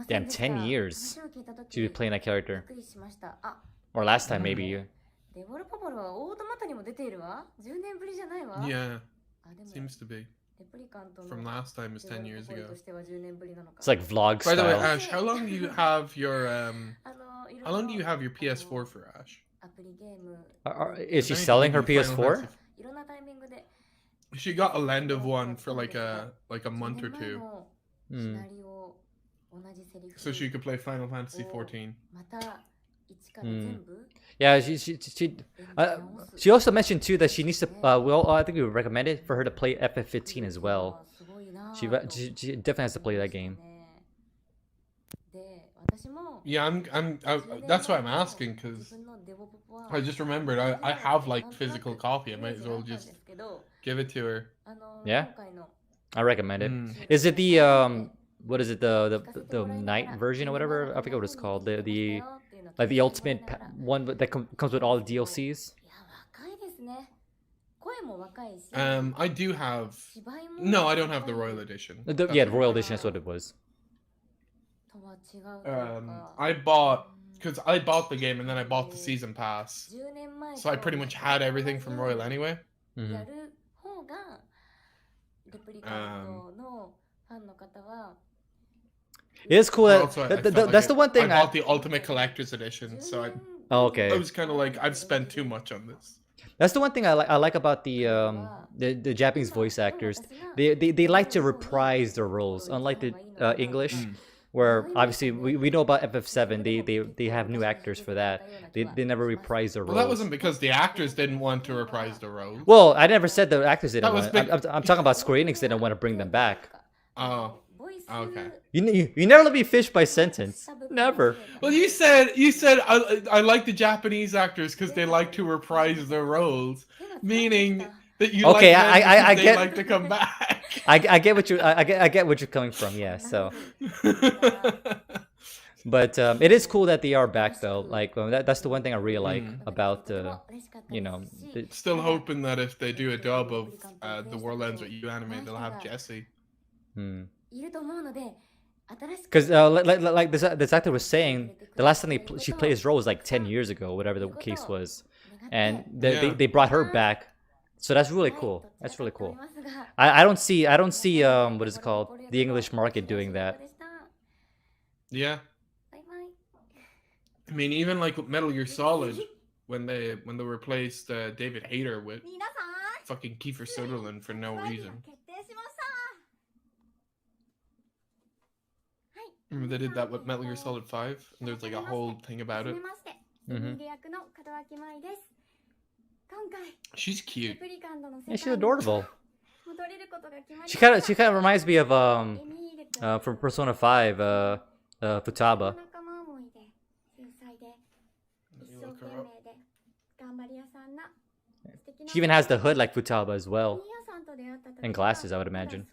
Damn, 10 years to be playing that character. Or last time, maybe.
Yeah, seems to be. From last time was 10 years ago.
It's like vlog
style. By the way, Ash, how long do you have your PS4 for, Ash?
Is she selling her PS4?
She got a land of one for like a month or two. So she could play Final Fantasy 14.
Yeah, she also mentioned too that she needs to. I think we would recommend it for her to play FF15 as well. She definitely has to play that game.
Yeah, that's why I'm asking, because I just remembered I have like physical copy. I might as well just give it to her.
Yeah, I recommend it. Is it the what is it, the night version or whatever? I forget what it's called. The like the ultimate one that comes with all the DLCs.
I do have. No, I don't have the Royal Edition.
Yeah, the Royal Edition. That's what it was.
I bought the game and then I bought the season pass, so I pretty much had everything from Royal anyway.
It is cool. That's the one thing
I bought the Ultimate Collector's Edition, so
okay.
I was kind of like, I've spent too much on this.
That's the one thing I like about the Japanese voice actors. They like to reprise their roles, unlike the English, where obviously we know about FF7. They have new actors for that. They never reprise their roles.
Well, that wasn't because the actors didn't want to reprise their roles.
Well, I never said the actors didn't want. I'm talking about Sqaure Enix didn't want to bring them back.
Oh, Okay.
You never let me finish my sentence. Never.
Well, you said I like the Japanese actors because they like to reprise their roles, meaning that you
Okay,
like them because
I
they
get.
like to come back.
I get what I get what you're coming from. Yeah. So. But it is cool that they are back though. Like that's the one thing I really like about you know.
Still hoping that if they do a dub of The World Ends With You anime, they'll have Jessie.
Because like this actor was saying, the last time she played his role was like 10 years ago, whatever the case was, and they brought her back, so that's really cool. That's really cool. I don't see what is it called, the English market doing that.
Yeah. I mean, even like with Metal Gear Solid, when they replaced David Hayter with fucking Kiefer Sutherland for no reason. Remember they did that with Metal Gear Solid 5, and there's like a whole thing about it. She's cute.
Yeah, she's adorable. She kind of reminds me of from Persona 5, Futaba. She even has the hood like Futaba as well, and glasses, I would imagine.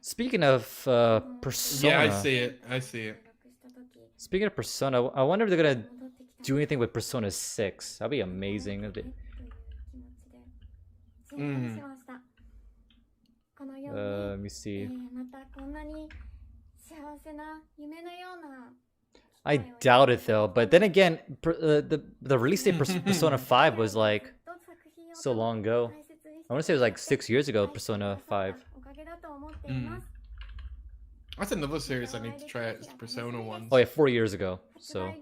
Speaking of Persona,
yeah, I see it.
Speaking of Persona, I wonder if they're gonna do anything with Persona 6. That'd be amazing. Let me see. I doubt it though. But then again, the release date for Persona 5 was like so long ago. I want to say it was like 6 years ago. Persona 5.
That's another series I need to try out. Is Persona 1.
Oh yeah, 4 years ago. So.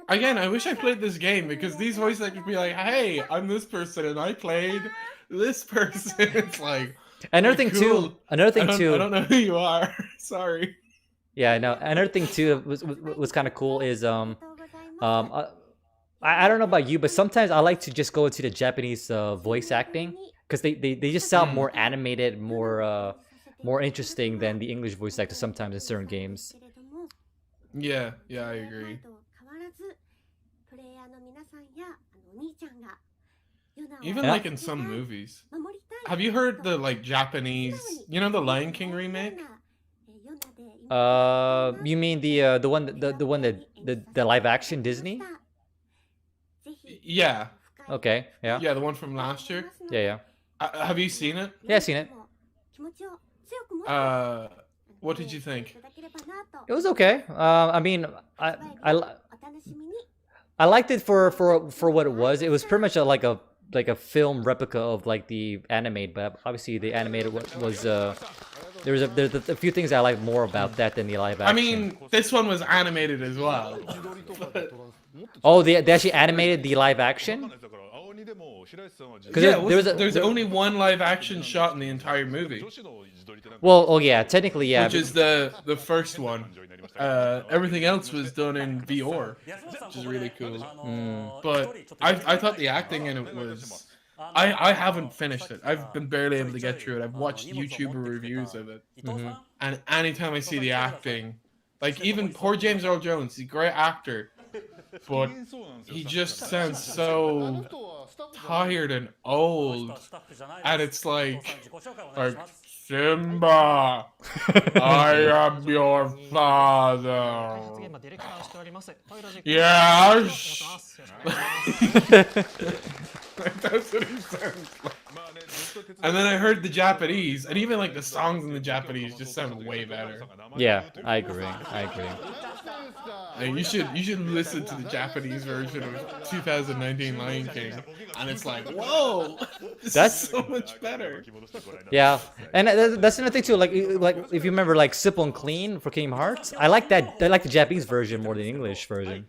Again, I wish I played this game because these voice actors would be like, "Hey, I'm this person, and I played this person." It's like
another thing
cool.
too. Another thing too.
I don't know who you are. Sorry.
Yeah, I know. Another thing too was kind of cool is I don't know about you, but sometimes I like to just go into the Japanese voice acting because they just sound more animated, more interesting than the English voice actors sometimes in certain games.
Yeah, I agree. Even like in some movies. Have you heard the like Japanese, the Lion King remake?
You mean the one the live action Disney?
Yeah.
Okay. Yeah.
Yeah, the one from last year.
Yeah.
Have you seen it?
Yeah, I've seen it.
What did you think?
It was okay. I mean, I liked it for what it was. It was pretty much like a film replica of like the animated, but obviously the animated was there's a few things I like more about that than the live action.
I mean, this one was animated as well.
Oh, they actually animated the live action?
Yeah, there's only one live action shot in the entire movie.
Well, oh yeah, technically yeah.
Which is the first one. Everything else was done in VR, which is really cool. But I thought the acting in it was. I haven't finished it. I've been barely able to get through it. I've watched YouTuber reviews of it, and anytime I see the acting, like even poor James Earl Jones, he's a great actor, but he just sounds so tired and old, and it's like Simba, I am your father. Yes. That's what he sounds like. And then I heard the Japanese, and even like the songs in the Japanese just sound way better.
Yeah, I agree.
You should listen to the Japanese version of 2019 Lion King, and it's like, whoa, that's so much better.
Yeah, and that's another thing too. Like if you remember, like Simple and Clean for Kingdom Hearts, I like that. I like the Japanese version more than the English version.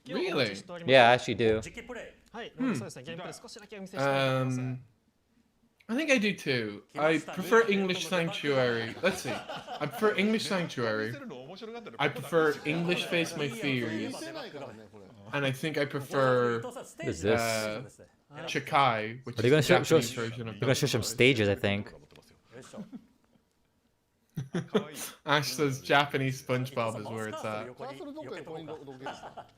Really?
Yeah, I actually do.
I think I do too. I prefer English Sanctuary. Let's see. I prefer English Sanctuary. I prefer English Face My Fears. and I think I prefer
What is this?
Chikai, which
Are they
is
gonna
the
show?
Japanese version of
They're gonna show some stages, I think.
Ash says Japanese SpongeBob is where it's at.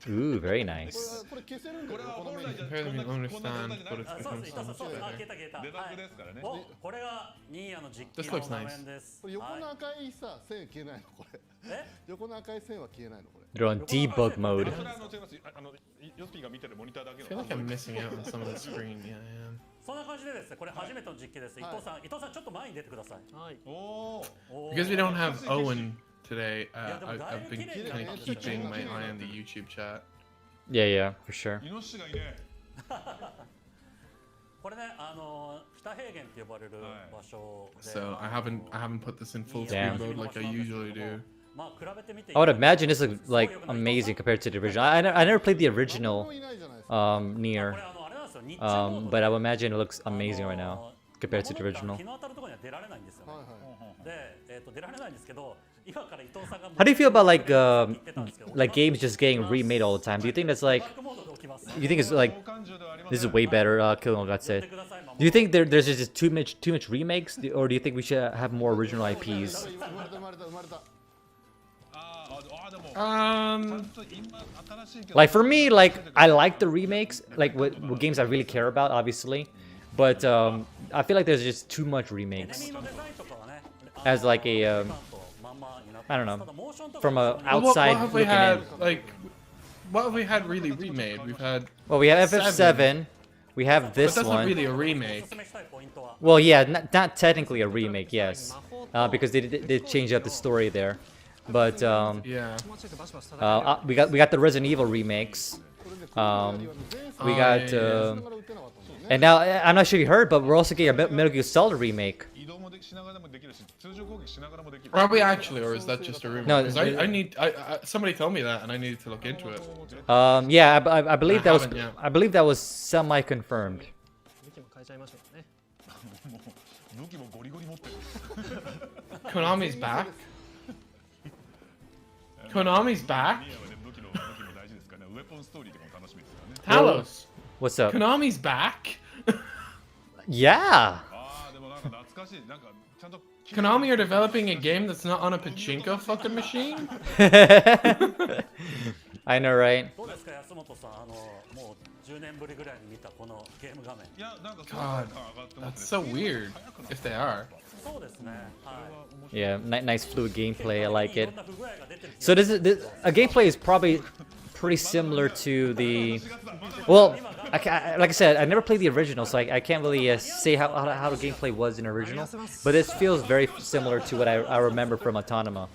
Ooh, very nice.
Apparently you understand, but it's become so much better. This looks nice.
They're on debug mode.
I feel like I'm missing out on some of the screen. Yeah, I am.
そんな感じでですね、これ初めての実機です。伊藤さんちょっと前に出てください。はい。
Because we don't have Owen today, I've been kind of keeping my eye on the YouTube chat.
Yeah, yeah, for sure.
これね、北平原って呼ばれる場所で。
So I haven't put this in full screen mode like I usually do.
I would imagine this looks like amazing compared to the original. I never played the original Nier, but I would imagine it looks amazing right now compared to the original. How do you feel about like games just getting remade all the time? Do you think that's like, you think it's like, this is way better? Killing got said. Do you think there's just too much remakes, or do you think we should have more original IPs? Like for me, like I like the remakes, like what games I really care about, obviously, but I feel like there's just too much remakes. As like a, I don't know, from a outside
what have we
looking
had,
in.
like, what have we had really remade? We've had.
Well, we have FF7. We have this
but that's
one.
Not really a remake.
Well, yeah, not technically a remake, yes, because they did change up the story there. But
yeah,
we got the Resident Evil remakes. We got, and now I'm not sure you heard, but we're also getting a Metal Gear Solid remake.
Are we actually, or is that just a rumor?
No,
somebody told me that, and I needed to look into it.
Yeah, I believe that was I believe that was semi-confirmed.
Konami's back. Konami's back. Talos.
What's up?
Konami's back.
Yeah.
Konami are developing a game that's not on a pachinko fucking machine?
I know, right?
God, that's so weird, if they are.
Yeah, nice fluid gameplay, I like it. So this a gameplay is probably pretty similar to the... Well, like I said, I never played the original, so I can't really say how the gameplay was in the original. But this feels very similar to what I remember from Automata.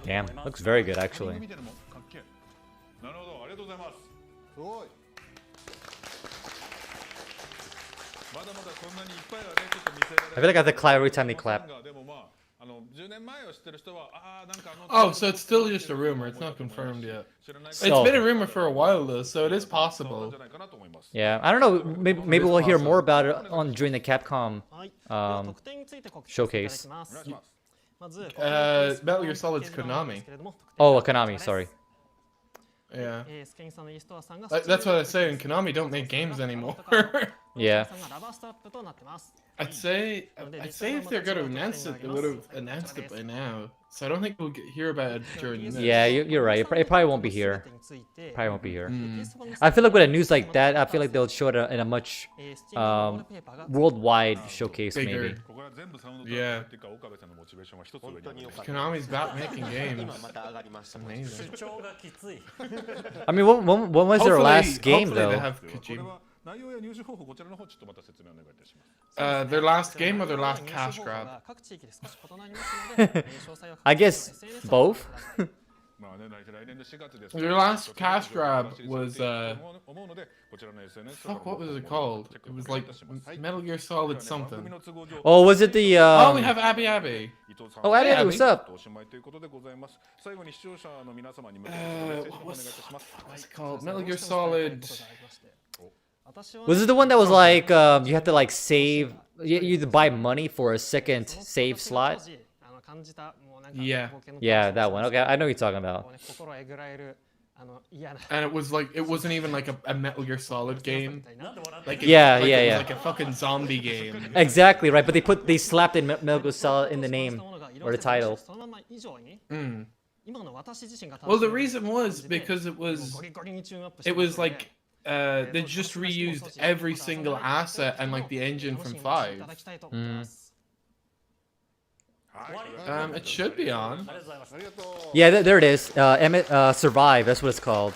Damn, looks very good actually. I feel like I have to clap every time they clap.
Oh, so it's still just a rumor, it's not confirmed yet. It's been a rumor for a while though, so it is possible.
Yeah, I don't know, maybe we'll hear more about it during the Capcom showcase.
Metal Gear Solid's Konami.
Oh, Konami, sorry.
Yeah. That's what I was saying, Konami don't make games anymore.
Yeah.
I'd say if they're going to announce it, they would have announced it by now. So I don't think we'll hear about it during this.
Yeah, you're right. It probably won't be here. Probably won't be here. I feel like with a news like that, I feel like they'll show it in a much worldwide showcase, maybe.
Yeah. Konami's back making games. Amazing.
I mean, when was their last game though?
They have their last game or their last cash grab?
I guess both.
Their last cash grab was fuck, what was it called? It was like Metal Gear Solid something.
Oh, was it the
Oh, we have Abby.
Oh, Abby, what's up?
What's it called? Metal Gear Solid.
Was it the one that was like you had to like save? You had to buy money for a second save slot.
Yeah.
Yeah, that one. Okay, I know what you're talking about.
And it was like it wasn't even like a Metal Gear Solid game. Like it,
yeah,
like
yeah,
it was
yeah.
like a fucking zombie game.
Exactly right, but they slapped in Metal Gear Solid in the name or the title.
Mm. Well, the reason was because it was like they just reused every single asset and like the engine from 5. It should be on.
Yeah, there it is. Survive. That's what it's called.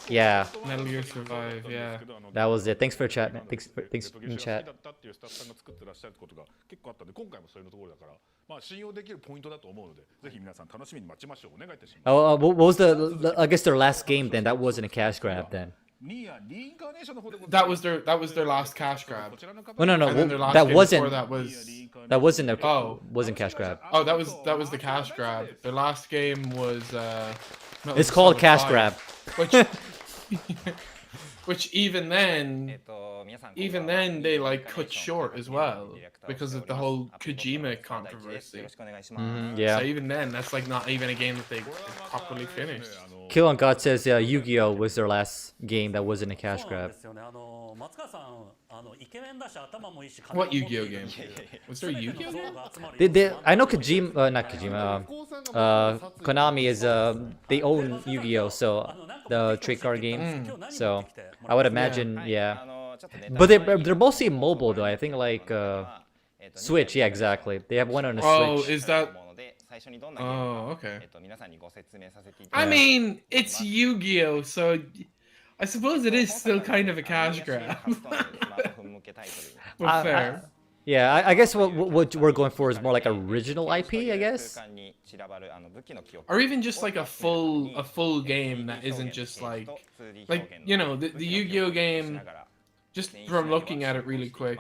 Yeah.
Metal Gear Survive. Yeah.
That was it. Thanks for the chat, man. Thanks in the chat. Oh, what was the? I guess their last game then. That wasn't a cash grab then.
That was their last cash grab.
Oh, no, that wasn't wasn't cash grab.
Oh, that was the cash grab. Their last game was
it's called cash grab.
Which even then they like cut short as well because of the whole Kojima controversy.
Yeah.
So even then, that's like not even a game that they properly finished.
Kill on God says Yu-Gi-Oh was their last game that wasn't a cash grab.
What Yu-Gi-Oh game? Was there a Yu-Gi-Oh game?
I know Kojima, not Kojima. Konami is they own Yu-Gi-Oh, so the trade card game. So I would imagine, yeah. But they're mostly mobile though. I think like Switch. Yeah, exactly. They have one on a Switch.
Oh, is that? Oh, okay. I mean, it's Yu-Gi-Oh, so I suppose it is still kind of a cash grab. But fair.
Yeah, I guess what we're going for is more like original IP, I guess.
Or even just like a full game that isn't just like you know the Yu-Gi-Oh game. Just from looking at it really quick,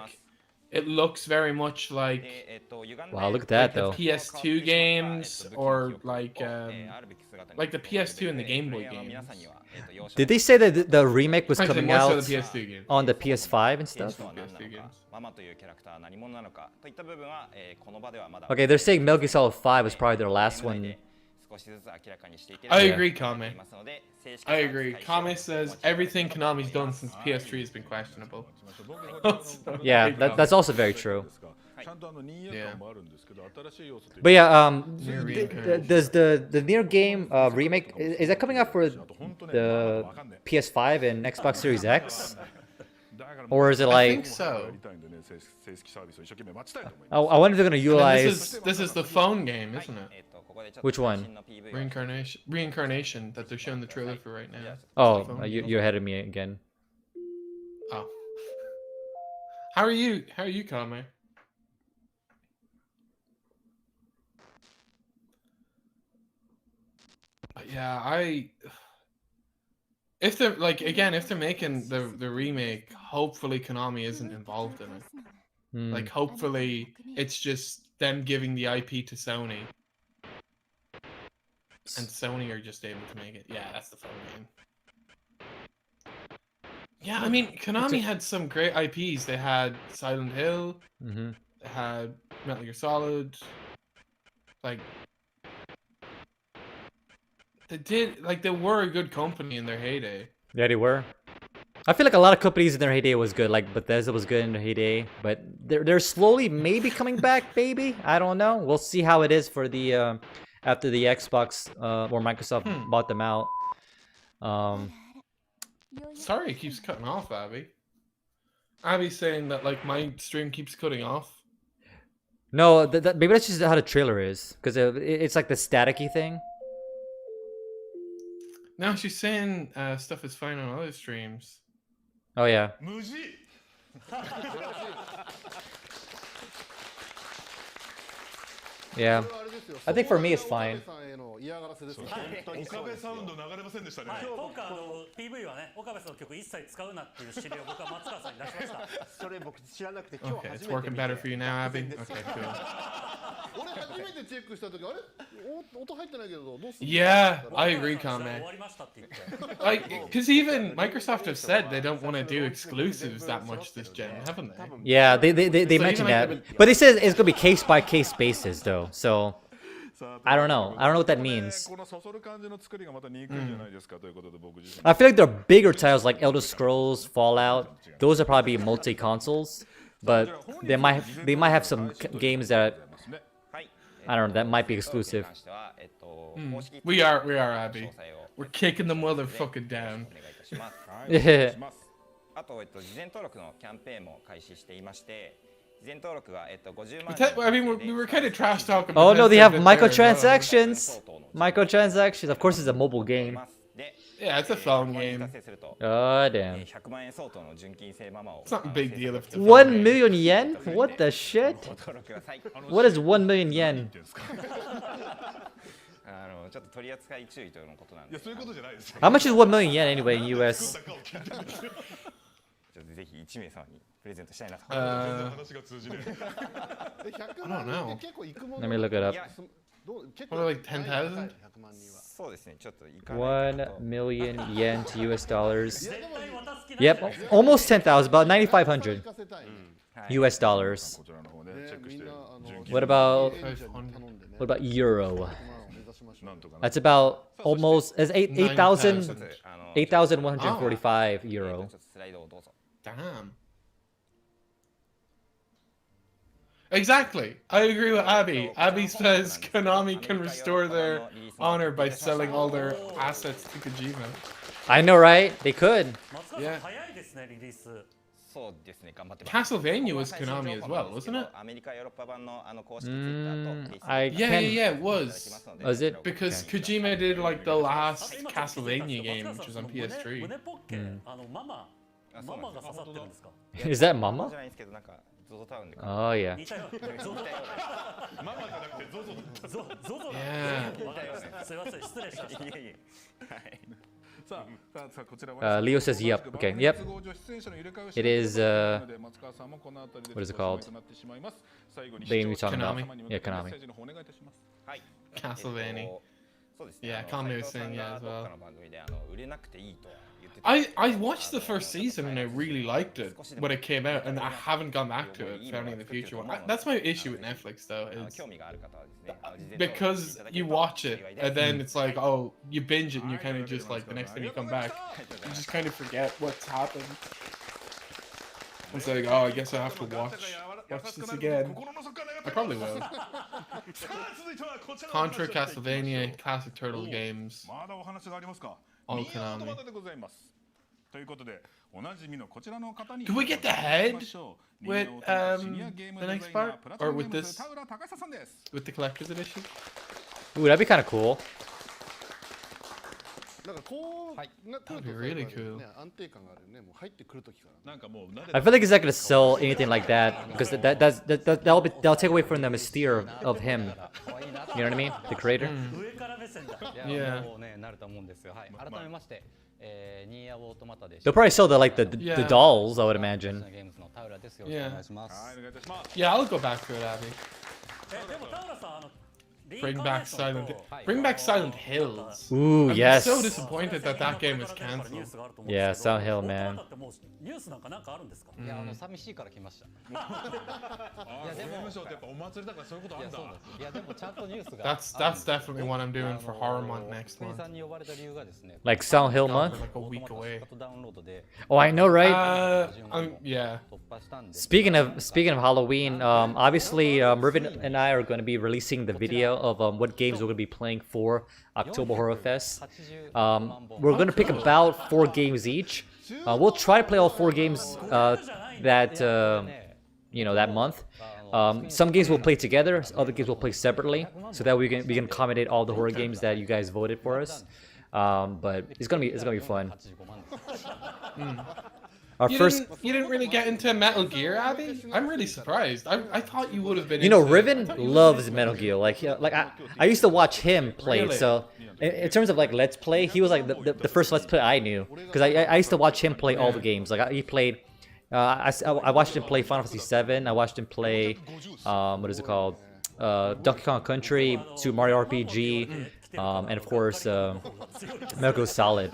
it looks very much like
wow, look at that though.
The PS2 games or like the PS2 and the Game Boy games.
Did they say that the remake was
Actually,
coming
more so
out
the PS2 games.
on the PS5 and stuff? Okay, they're saying Metal Gear Solid 5 was probably their last one.
I agree, Kame. I agree. Kame says everything Konami's done since PS3 has been questionable.
Yeah, that's also very true.
Yeah.
But yeah, does the Nier game remake is that coming out for the PS5 and Xbox Series X, or is it like?
I think so.
I wonder if they're gonna utilize.
This is the phone game, isn't it?
Which one?
Reincarnation that they're showing the trailer for right now.
Oh, you're ahead of me again.
Oh. How are you, Kame? Yeah, if they're making the remake, hopefully Konami isn't involved in it. Like hopefully it's just them giving the IP to Sony. And Sony are just able to make it. Yeah, that's the phone game. Yeah, I mean, Konami had some great IPs. They had Silent Hill.
Mm-hmm.
They had Metal Gear Solid. Like, they were a good company in their heyday.
Yeah, they were. I feel like a lot of companies in their heyday was good. Like Bethesda was good in their heyday, but they're slowly maybe coming back. Maybe, I don't know. We'll see how it is for the after the Xbox or Microsoft bought them out.
Sorry, it keeps cutting off, Abby. Abby's saying that like my stream keeps cutting off.
No, maybe that's just how the trailer is, because it's like the staticky thing.
No, she's saying stuff is fine on other streams.
Oh yeah. Yeah, I think for me it's fine.
も嫌がらせですね。岡部サウンド流れませんでしたね。
今回PV はね、岡部さんの曲一切使うなっていう指令を僕は松川さんに出しました。
それ僕知らなくて今日
Okay,
初
it's
め
working
て。
better for you now, Abby. Okay, cool.
俺初めてチェックした時あれ音入ってないけどどうする？
Yeah, I agree, Kame. Like, because even Microsoft have said they don't want to do exclusives that much this gen, haven't they?
Yeah, they
So
mentioned
even,
that,
like,
but they said it's gonna be case by case basis though. So I don't know. I don't know what that means.
このそそる感じの作りがまた憎いんじゃないですかということで僕自身。
I feel like there are bigger titles like Elder Scrolls, Fallout. Those are probably multi consoles, but they might have some games that I don't know that might be exclusive.
We are, Abby. We're kicking the motherfucker down.
あと事前登録のキャンペーンも開始していまして、事前登録が50万。
I mean, we were kind of trash talking.
Oh no, they have microtransactions. Microtransactions. Of course, it's a mobile game.
Yeah, it's a phone game.
Oh damn.
It's not a big deal if it's a phone
1
game.
million yen? What the shit? What is 1 million yen?
ちょっと取り扱い注意ということなんで。
いやそういうことじゃないです。
How much is 1 million yen anyway in US?
ぜひ1名様にプレゼントしたいなと。
話が通じる。
I don't know.
Let me look it up.
What, like 10,000?
そうですね、ちょっといかない。
1 million yen to US dollars. Yep, almost 10,000, about 9,500 US dollars. What about euro? That's about almost 8,145 euro.
Damn. Exactly. I agree with Abby. Abby says Konami can restore their honor by selling all their assets to Kojima.
I know, right? They could.
Yeah. Castlevania was Konami as well, wasn't it? Yeah, it was.
Was it?
Because Kojima did like the last Castlevania game, which was on PS3.
Is that Mama? Oh yeah.
Yeah.
さあこちらは
Leo says yep. Okay, yep. It is what is it called? The game you're talking about. Yeah, Konami.
Castlevania. Yeah, Konami was saying yeah as well. I watched the first season and I really liked it when it came out, and I haven't gone back to it. Founding the future one. That's my issue with Netflix though, is because you watch it and then it's like, oh, you binge it and you kind of just like the next time you come back, you just kind of forget what's happened. It's like, oh, I guess I have to watch this again. I probably will. Contra, Castlevania, classic Turtle games.
まだお話がありますか。
All Konami.
ニアートマタでございます。ということで、おなじみのこちらの方に。
Do we get the head with the next part, or with this, with the collector's edition?
Ooh, that'd be kind of cool.
That'd be really cool.
I feel like he's not gonna sell anything like that because that'll take away from the mystere of him. You know what I mean? The creator.
Yeah.
They'll probably sell the dolls, I would imagine.
Yeah. Yeah, I'll go back to it, Abby. Bring back Silent Hills.
Ooh, yes.
I'm so disappointed that that game is cancelled.
Yeah, Silent Hill, man.
That's definitely what I'm doing for Horror Month next month.
Like Silent Hill month?
Like a week away.
Oh, I know, right?
Yeah.
Speaking of Halloween, obviously Mervin and I are going to be releasing the video of what games we're going to be playing for October Horror Fest. We're going to pick about 4 games each. We'll try to play all 4 games that month. Some games we'll play together, other games we'll play separately, so that we can accommodate all the horror games that you guys voted for us. But it's gonna be fun. Our first.
You didn't really get into Metal Gear, Abby? I'm really surprised. I thought you would have been.
You know,
into
Riven loves Metal Gear. Like I used to watch him play.
Really?
So in terms of like Let's Play, he was like the first Let's Play I knew because I used to watch him play all the games. Like he played. I watched him play Final Fantasy VII. I watched him play. What is it called? Donkey Kong Country, Super Mario RPG, and of course Metal Gear Solid.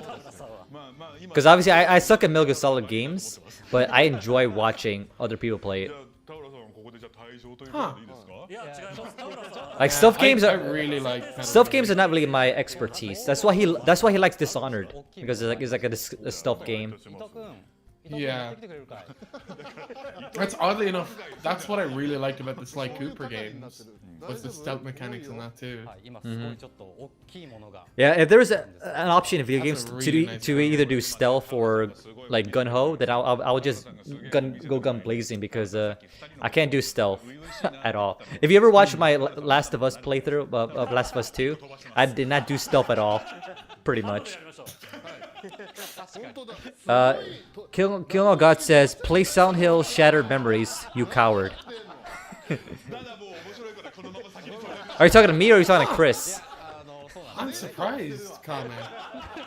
Because obviously I suck at Metal Gear Solid games, but I enjoy watching other people play it.
Huh.
Like stealth games
I
are
really like
stealth games are not really my expertise. That's why he likes Dishonored because it's like a stealth game.
Yeah. That's oddly enough, that's what I really liked about the Sly Cooper games. Was the stealth mechanics in that too.
Yeah, if there's an option in video games
really
to either do stealth or like gun ho, then I'll just go gun blazing because I can't do stealth at all. If you ever watched my Last of Us playthrough of Last of Us 2, I did not do stealth at all, pretty much. Kill God says, "Play Silent Hill Shattered Memories, you coward." Are you talking to me or are you talking to Chris?
I'm surprised, comment.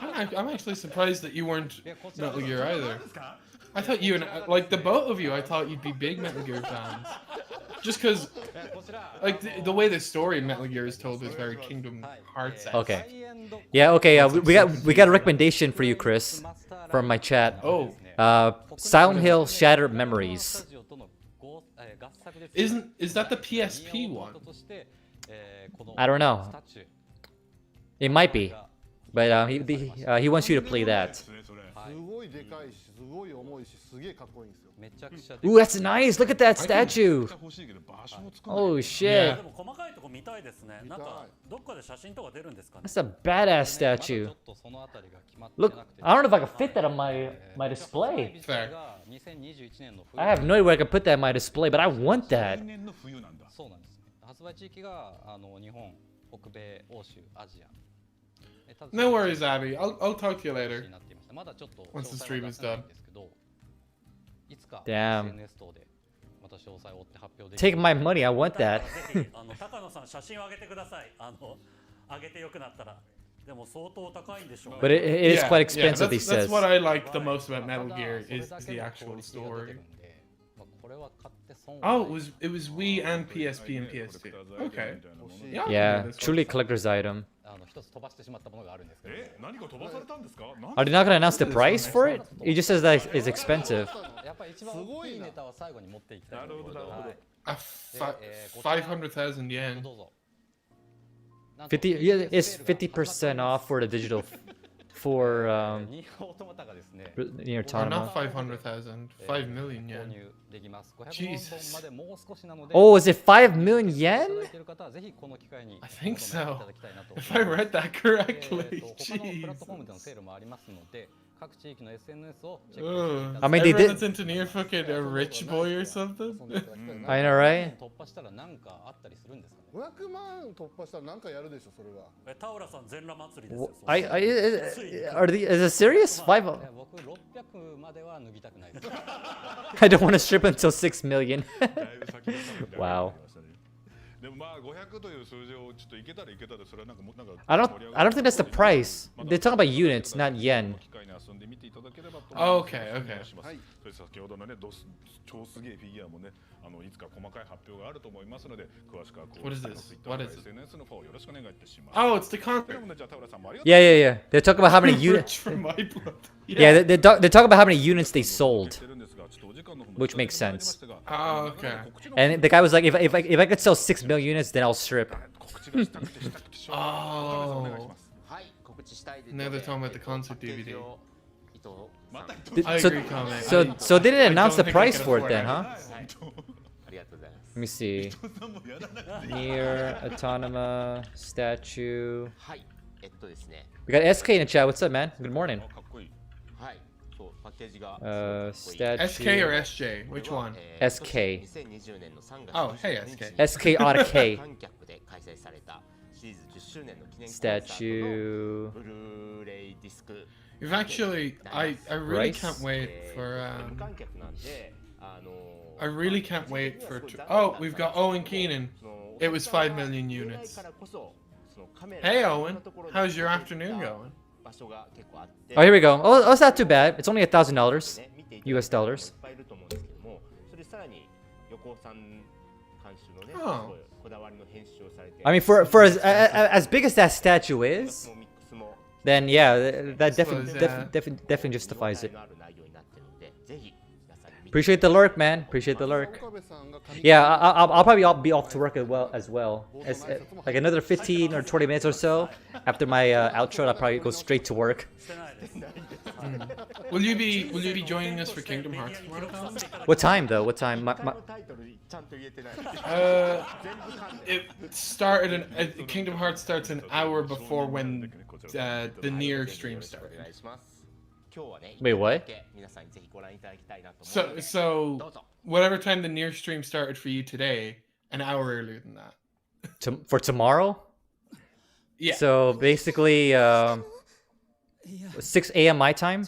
I'm actually surprised that you weren't Metal Gear either. I thought you and like the both of you, I thought you'd be big Metal Gear fans. Just because, like the way the story in Metal Gear is told is very Kingdom Hearts.
Okay. Yeah. Okay. We got a recommendation for you, Chris, from my chat.
Oh.
Silent Hill Shattered Memories.
Is that the PSP one?
I don't know. It might be, but he wants you to play that. Ooh, that's nice. Look at that statue. Oh shit. That's a badass statue. Look, I don't know if I can fit that on my display.
Fair.
I have no idea where I can put that on my display, but I want that.
No worries, Abby. I'll talk to you later. Once the stream is done.
Damn. Take my money, I want that. But it is quite expensive, he says.
That's what I like the most about Metal Gear is the actual story. Oh, it was Wii and PSP and PS2. Okay.
Yeah, truly collector's item. Are they not gonna announce the price for it? It just says that it's expensive.
500,000 yen.
50. Yeah, it's 50% off for the digital. For Nier Automata.
Not 500,000. 5 million yen. Jesus.
Oh, is it 5 million yen?
I think so. If I read that correctly. Jeez.
I mean, they did.
Everyone's into Nier fucking a rich boy or something.
I know, right?
500万突破したら何かやるでしょそれは。
田浦さん全裸祭りですよ。
Is it serious? 5? I don't want to strip until 6 million. Wow. I don't think that's the price. They're talking about units, not yen.
Oh, okay, okay. What is this? What is it? Oh, it's the concert.
Yeah. They're talking about how many units. Yeah, they're talking about how many units they sold, which makes sense.
Oh, okay.
And the guy was like, if I could sell 6 million units, then I'll strip.
Oh. Now they're talking about the concert DVD.
So they didn't announce the price for it then, huh? Let me see. Nier Automata statue. We got SK in the chat. What's up, man? Good morning. Statue.
SK or SJ? Which one?
SK.
Oh, hey, SK.
SK on a K. Statue.
You've actually, I really can't wait for, I really can't wait for, oh, we've got Owen Keenan. It was 5 million units. Hey, Owen, how's your afternoon going?
Oh, here we go. Oh, it's not too bad. It's only $1,000 US dollars.
Oh.
I mean, for as big as that statue is, then yeah, that definitely justifies it. Appreciate the lurk, man. Appreciate the lurk. Yeah, I'll probably be off to work as well. Like another 15 or 20 minutes or so after my outro, I'll probably go straight to work.
Will you be joining us for Kingdom Hearts tomorrow, Colin?
What time though? What time?
It started. Kingdom Hearts starts an hour before when the Nier stream started.
Wait, what?
So whatever time the Nier stream started for you today, an hour earlier than that.
For tomorrow?
Yeah.
So basically, 6 a.m. my time?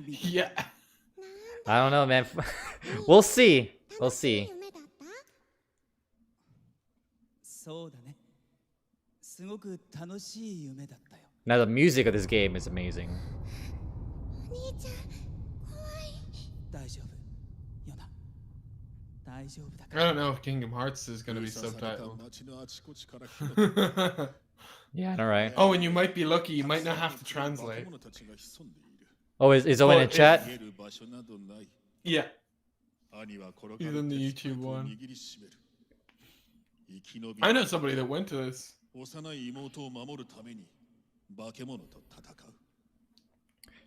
Yeah.
I don't know, man. We'll see. We'll see. Now the music of this game is amazing.
I don't know if Kingdom Hearts is going to be subtitled.
Yeah, all right.
Oh, and you might be lucky. You might not have to translate.
Oh, is Owen in chat?
Yeah. He's in the YouTube one. I know somebody that went to this.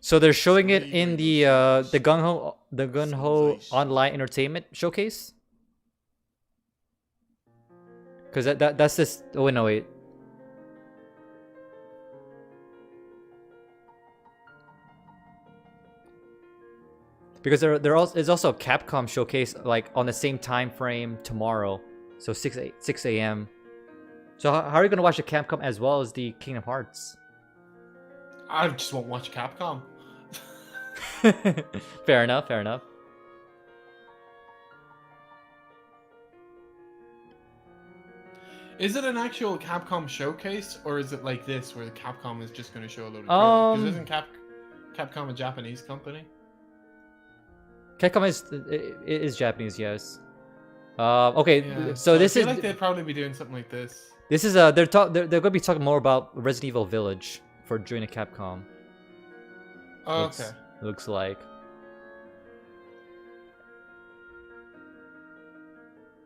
So they're showing it in the Gung-Ho online entertainment showcase? Because that's this. Oh wait, no wait. Because there's also a Capcom showcase like on the same time frame tomorrow, so 6 a.m. So how are you gonna watch the Capcom as well as the Kingdom Hearts?
I just won't watch Capcom.
Fair enough. Fair enough.
Is it an actual Capcom showcase, or is it like this, where the Capcom is just going to show a load of trailers? Because isn't Capcom a Japanese company?
Capcom is Japanese, yes. Okay,
Yeah.
so this
I
is
feel like they'd probably be doing something like this.
this is they're going to be talking more about Resident Evil Village for during the Capcom.
Oh, okay.
Looks like.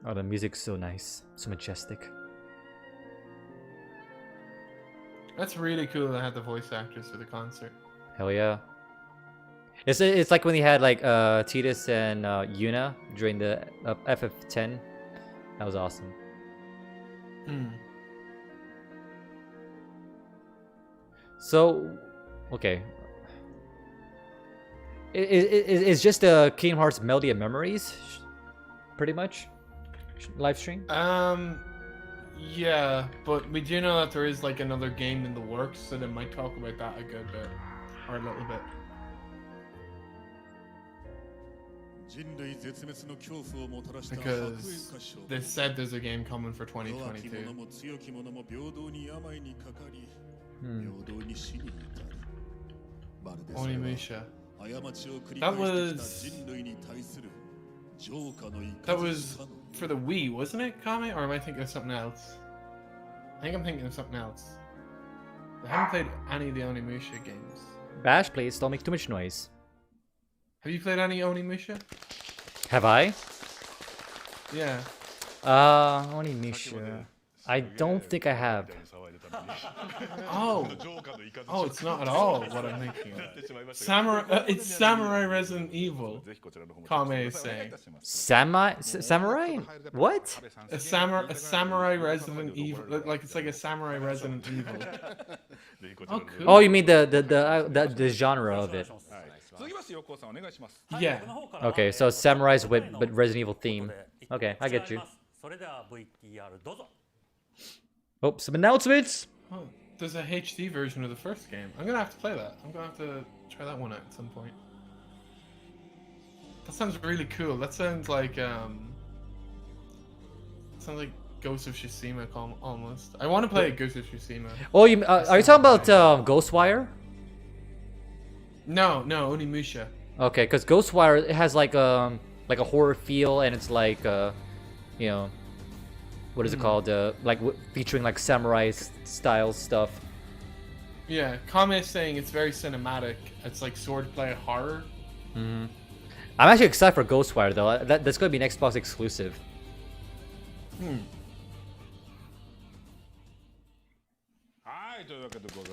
Oh, the music's so nice, so majestic.
That's really cool. They had the voice actors for the concert.
Hell yeah. It's like when they had like Tidus and Yuna during the FF10. That was awesome. So, okay. It's just a Kingdom Hearts Melody of Memories, pretty much, live stream.
Yeah, but we do know that there is like another game in the works, so they might talk about that a good bit, or a little bit. Because they said there's a game coming for 2022. Onimusha. That was for the Wii, wasn't it, Kame? Or am I thinking of something else? I think I'm thinking of something else. I haven't played any of the Onimusha games.
Bash, please, don't make too much noise.
Have you played any Onimusha?
Have I?
Yeah.
Onimusha. I don't think I have.
Oh, it's not at all what I'm thinking of. Samurai, it's Samurai Resident Evil. Kame is saying.
Samurai? What?
A samurai Resident Evil. Like it's like a samurai Resident Evil. Oh, cool.
Oh, you mean the genre of it?
Yeah.
Okay, so samurais with but Resident Evil theme. Okay, I get you.
それでは VTR どうぞ。
Oh, some announcements.
Oh, there's a HD version of the first game. I'm gonna have to play that. I'm gonna have to try that one out at some point. That sounds really cool. That sounds like Ghost of Tsushima almost. I want to play Ghost of Tsushima.
Oh, you are you talking about Ghostwire?
No, Onimusha.
Okay, because Ghostwire it has like a horror feel, and it's like you know, what is it called? Like featuring like samurai style stuff.
Yeah, Kame is saying it's very cinematic. It's like swordplay horror.
I'm actually excited for Ghostwire though. That's going to be an Xbox exclusive.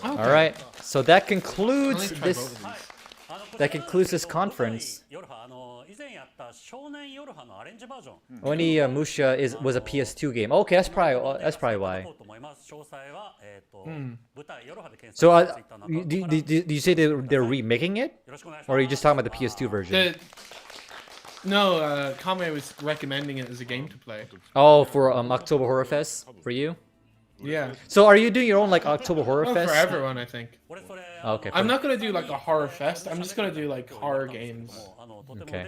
All right, so that concludes this. That concludes this conference.
夜葉以前やった少年夜葉のアレンジバージョン。
Onimusha was a PS2 game. Okay, that's probably why.
詳細は舞台夜葉で検索
So
していただ
do you say they're remaking it, or are you just talking about the PS2 version?
No, Kame was recommending it as a game to play.
Oh, for October Horror Fest for you?
Yeah.
So are you doing your own like October Horror
Well,
Fest?
for everyone, I think.
Okay.
I'm not gonna do like a horror fest. I'm just gonna do like horror games.
Okay.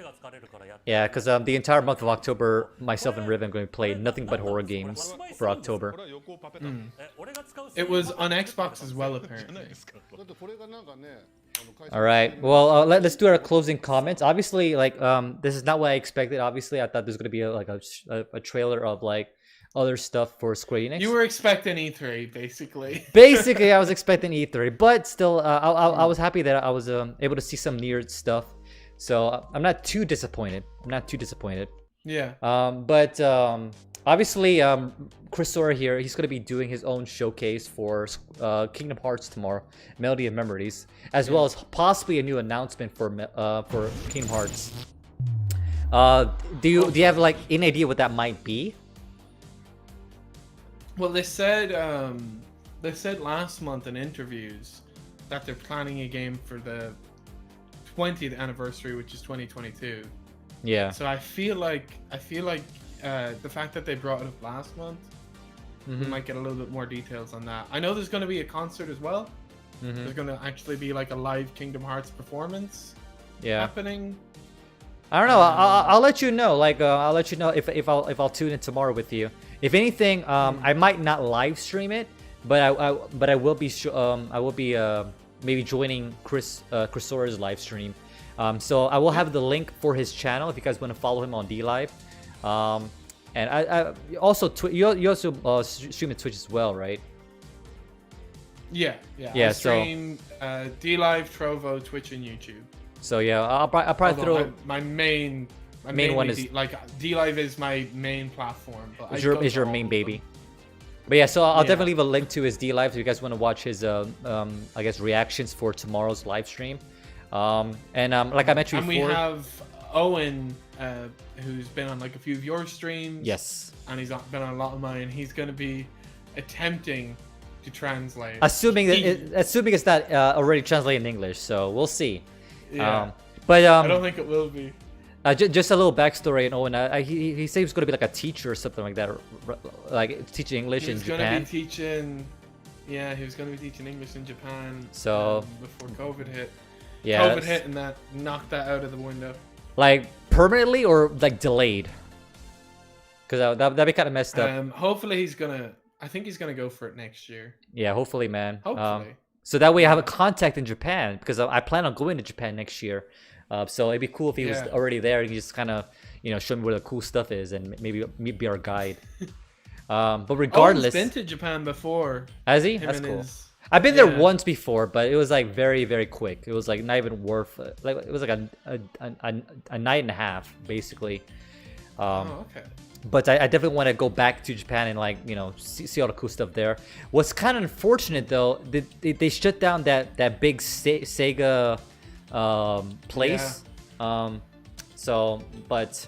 Yeah, because the entire month of October, myself and Riven are going to play nothing but horror games for October.
It was on Xbox as well, apparently.
All right. Well, let's do our closing comments. Obviously, like this is not what I expected. Obviously, I thought there's going to be a trailer of like other stuff for Sqaure Enix.
You were expecting E3, basically.
Basically, I was expecting E3, but still, I was happy that I was able to see some Nier stuff. So I'm not too disappointed.
Yeah.
But obviously, Sqaure here, he's going to be doing his own showcase for Kingdom Hearts tomorrow, Melody of Memories, as well as possibly a new announcement for Kingdom Hearts. Do you have like any idea what that might be?
Well, they said last month in interviews that they're planning a game for the 20th anniversary, which is 2022.
Yeah.
So I feel like the fact that they brought it up last month, we might get a little bit more details on that. I know there's going to be a concert as well. There's going to actually be like a live Kingdom Hearts performance happening.
I don't know. I'll let you know. Like I'll let you know if I'll tune in tomorrow with you. If anything, I might not live stream it, but I will be maybe joining Sqaure's live stream. So I will have the link for his channel if you guys want to follow him on DLive. And I also you also stream at Twitch as well, right?
Yeah.
Yeah.
I stream DLive, Trovo, Twitch, and YouTube.
So yeah, I'll probably throw
my main
one is
like DLive is my main platform. But
is your main baby. But yeah, so I'll definitely leave a link to his DLive if you guys want to watch his I guess reactions for tomorrow's live stream. And like I mentioned before,
and we have Owen, who's been on like a few of your streams.
Yes.
And he's been on a lot of mine. He's going to be attempting to translate.
Assuming it's not already translated in English, so we'll see.
Yeah.
But
I don't think it will be.
Just a little backstory on Owen. He said he was going to be like a teacher or something like that, like teaching English in Japan.
He was going to be teaching English in Japan.
So
before COVID hit.
Yeah.
COVID hit and that knocked that out of the window.
Like permanently or like delayed? Because that'd be kind of messed up.
Hopefully I think he's gonna go for it next year.
Yeah, hopefully, man.
Hopefully.
So that way I have a contact in Japan because I plan on going to Japan next year. So it'd be cool if he was already there and he just kind of, show me where the cool stuff is and maybe be our guide. But regardless,
Owen's been to Japan before.
Has he? That's cool. I've been there once before, but it was like very, very quick. It was like not even worth like it was like a night and a half basically.
Okay.
But I definitely want to go back to Japan and like see all the cool stuff there. What's kind of unfortunate though, they shut down that big Sega place. So but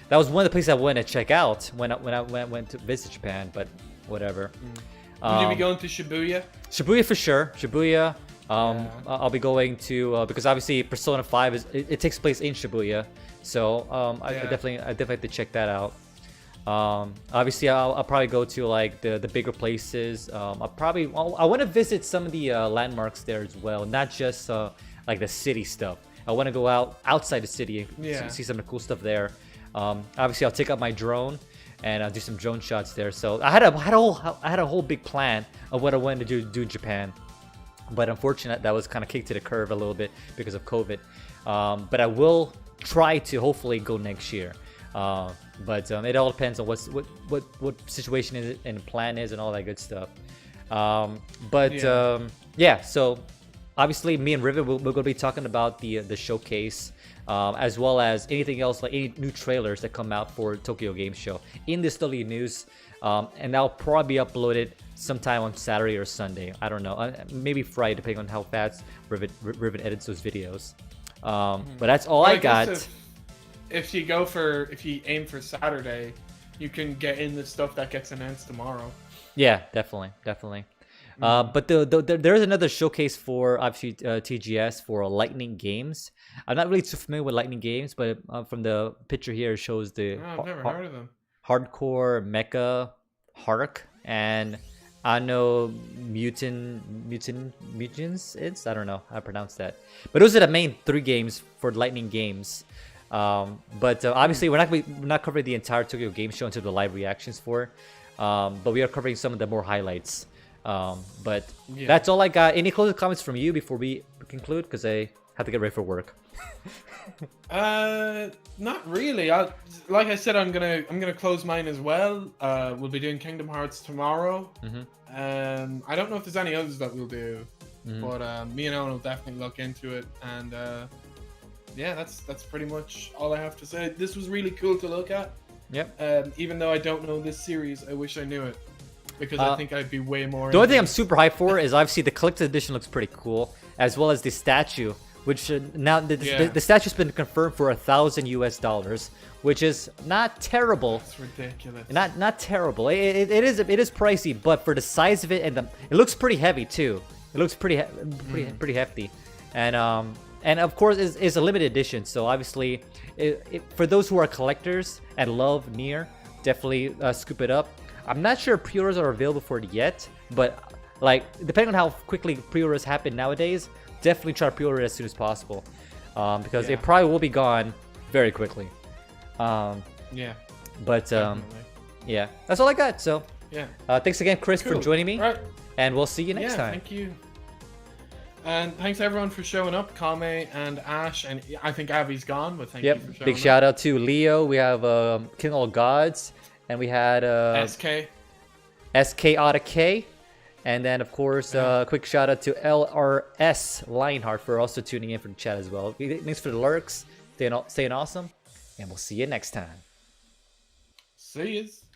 that was one of the places I wanted to check out when I went to visit Japan. But whatever.
Would you be going to Shibuya?
Shibuya for sure. Shibuya. I'll be going to because obviously Persona 5 it takes place in Shibuya, so I definitely have to check that out. Obviously I'll probably go to like the bigger places. I want to visit some of the landmarks there as well, not just like the city stuff. I want to go outside the city and see some of the cool stuff there. Obviously I'll take out my drone and I'll do some drone shots there. So I had a whole big plan of what I wanted to do in Japan, but unfortunately that was kind of kicked to the curve a little bit because of COVID. But I will try to hopefully go next year. But it all depends on what situation is and plan is and all that good stuff. So obviously me and Rivet we're going to be talking about the showcase, as well as anything else, like any new trailers that come out for Tokyo Game Show in this daily news, and that'll probably be uploaded sometime on Saturday or Sunday. I don't know, maybe Friday, depending on how fast Rivet edits those videos. But that's all I got.
If you aim for Saturday, you can get in the stuff that gets announced tomorrow.
Yeah, definitely. But there's another showcase for obviously TGS for Lightning Games. I'm not really too familiar with Lightning Games, but from the picture here it shows the
I've never heard of them.
Hardcore Mecha Hark and Anno Mutants. I don't know how to pronounce that, but those are the main 3 games for Lightning Games. Obviously we're not covering the entire Tokyo Game Show until the live reactions for, but we are covering some of the more highlights. That's all I got. Any closing comments from you before we conclude? Because I have to get ready for work.
Not really. Like I said, I'm gonna close mine as well. We'll be doing Kingdom Hearts tomorrow. I don't know if there's any others that we'll do, but me and Owen will definitely look into it. And that's pretty much all I have to say. This was really cool to look at.
Yep.
Even though I don't know this series, I wish I knew it, because I think I'd be way more.
The only thing I'm super hyped for is obviously the collector's edition looks pretty cool, as well as the statue, which now the statue's been confirmed for $1,000 US, which is not terrible.
It's ridiculous.
Not terrible. It is pricey, but for the size of it and it looks pretty heavy too. It looks pretty hefty, and of course it's a limited edition. So obviously, for those who are collectors and love Nier, definitely scoop it up. I'm not sure pre-orders are available for it yet, but like depending on how quickly pre-orders happen nowadays, definitely try to pre-order it as soon as possible, because it probably will be gone very quickly.
Yeah,
that's all I got. So thanks again, Chris, for joining me.
Right.
And we'll see you next time.
Thank you. And thanks everyone for showing up, Kame and Ash, and I think Abby's gone, but thank you for showing up.
Big shout out to Leo. We have King of All Gods, and we had SK Otta K, and then of course quick shout out to LRS Lionheart for also tuning in for the chat as well. Thanks for the lurks, staying awesome, and we'll see you next time.
See yous.